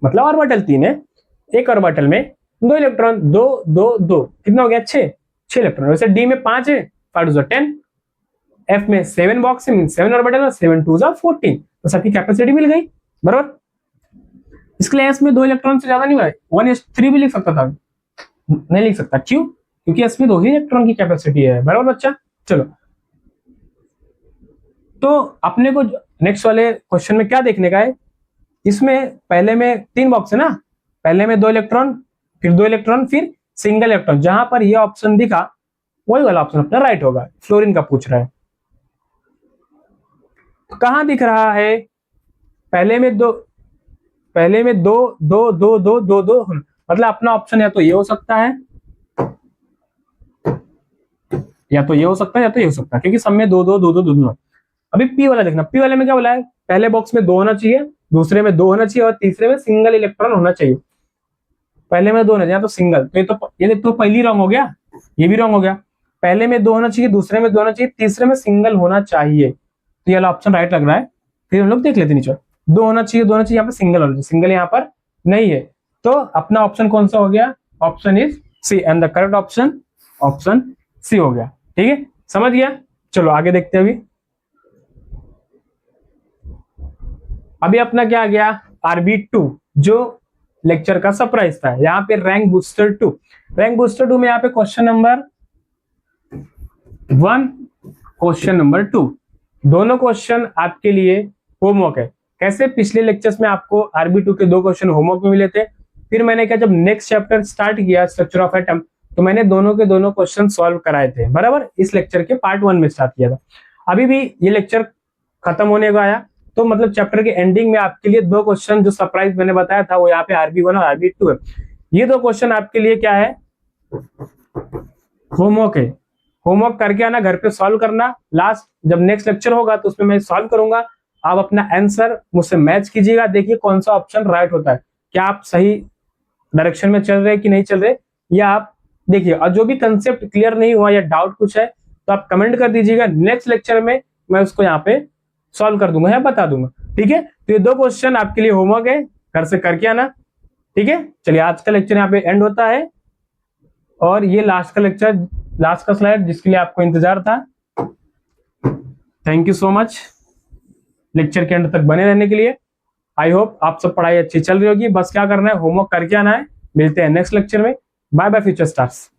मतलब ऑर्बिटल 3 है, एक ऑर्बिटल में 2 इलेक्ट्रॉन, 2 2 2 कितना हो गया, 6 इलेक्ट्रॉन। वैसे डी में 5 है, 5 2 10, एफ में 7 बॉक्स है, 7 ऑर्बिटल, 7 2 14, तो सबकी कैपेसिटी मिल गई। बराबर, इसके लिए एस में 2 इलेक्ट्रॉन से ज्यादा नहीं हुआ है, 1s3 भी लिख सकता था, नहीं लिख सकता, क्यों, क्योंकि एस में 2 ही इलेक्ट्रॉन की कैपेसिटी है। बराबर बच्चा। चलो, तो अपने को नेक्स्ट वाले क्वेश्चन में क्या देखने का है, इसमें पहले में 3 बॉक्स है ना, पहले में 2 इलेक्ट्रॉन, फिर 2 इलेक्ट्रॉन, फिर सिंगल इलेक्ट्रॉन, जहां पर ये ऑप्शन दिखा वही वाला ऑप्शन अपना राइट होगा। फ्लोरीन का पूछ रहा है, तो कहां दिख रहा है? पहले में दो, पहले में दो दो दो दो दो दो, मतलब अपना ऑप्शन या तो ये हो सकता है, या तो ये हो सकता है, या तो ये हो सकता है, क्योंकि सब में दो दो दो दो दो दो। अभी पी वाला देखना, पी वाले में क्या बोला है? पहले बॉक्स में 2 होना चाहिए, दूसरे में 2 होना चाहिए और तीसरे में सिंगल इलेक्ट्रॉन होना चाहिए। पहले में 2 होना चाहिए तो सिंगल, तो ये तो पहली रॉन्ग हो गया, ये भी रॉन्ग हो गया। पहले में 2 होना चाहिए, दूसरे में 2 होना चाहिए, तीसरे में सिंगल होना चाहिए, तो ये वाला ऑप्शन राइट लग रहा है। फिर हम लोग देख लेते नीचे, 2 होना चाहिए, 2 होना चाहिए, यहाँ पे सिंगल होना चाहिए, सिंगल यहाँ पर नहीं है, तो अपना ऑप्शन कौन सा हो गया? Option is C, and the correct option option C हो गया। ठीक है, समझ गया? चलो आगे देखते हैं। अभी अपना क्या आ गया? RB2, जो लेक्चर का सरप्राइज था। यहाँ पे रैंक बूस्टर 2, रैंक बूस्टर 2 में यहाँ पे क्वेश्चन नंबर 1, क्वेश्चन नंबर 2, दोनों क्वेश्चन आपके लिए होमवर्क है। कैसे? पिछले लेक्चर्स में आपको RB2 के 2 क्वेश्चन होमवर्क में मिले थे, फिर मैंने क्या, जब नेक्स्ट चैप्टर स्टार्ट किया स्ट्रक्चर ऑफ एटम, तो मैंने दोनों के दोनों क्वेश्चन सॉल्व कराए थे, बराबर, इस लेक्चर के पार्ट 1 में स्टार्ट किया था। अभी भी ये लेक्चर खत्म होने को आया, तो मतलब चैप्टर के एंडिंग में आपके लिए 2 क्वेश्चन जो सरप्राइज मैंने बताया था, वो यहाँ पे RB1 और RB2 है। ये 2 क्वेश्चन आपके लिए क्या है? होमवर्क है। होमवर्क करके आना, घर पे सॉल्व करना, लास्ट जब नेक्स्ट लेक्चर होगा तो उसमें मैं सॉल्व करूंगा, आप अपना आंसर मुझसे मैच कीजिएगा, देखिए कौन सा ऑप्शन राइट होता है, क्या आप सही डायरेक्शन में चल रहे कि नहीं चल रहे, या आप देखिए, और जो भी कंसेप्ट क्लियर नहीं हुआ या डाउट कुछ है तो आप कमेंट कर दीजिएगा, नेक्स्ट लेक्चर में मैं उसको यहाँ पे सॉल्व कर दूंगा या बता दूंगा। ठीक है, तो ये 2 क्वेश्चन आपके लिए होमवर्क है, घर से करके आना। ठीक है, चलिए आज का लेक्चर यहाँ पे एंड होता है, और ये लास्ट का लेक्चर, लास्ट का स्लाइड जिसके लिए आपको इंतजार था। Thank you so much lecture के एंड तक बने रहने के लिए। आई होप आप सब पढ़ाई अच्छी चल रही होगी, बस क्या करना है, होमवर्क करके आना है। मिलते हैं नेक्स्ट लेक्चर में। Bye bye future stars.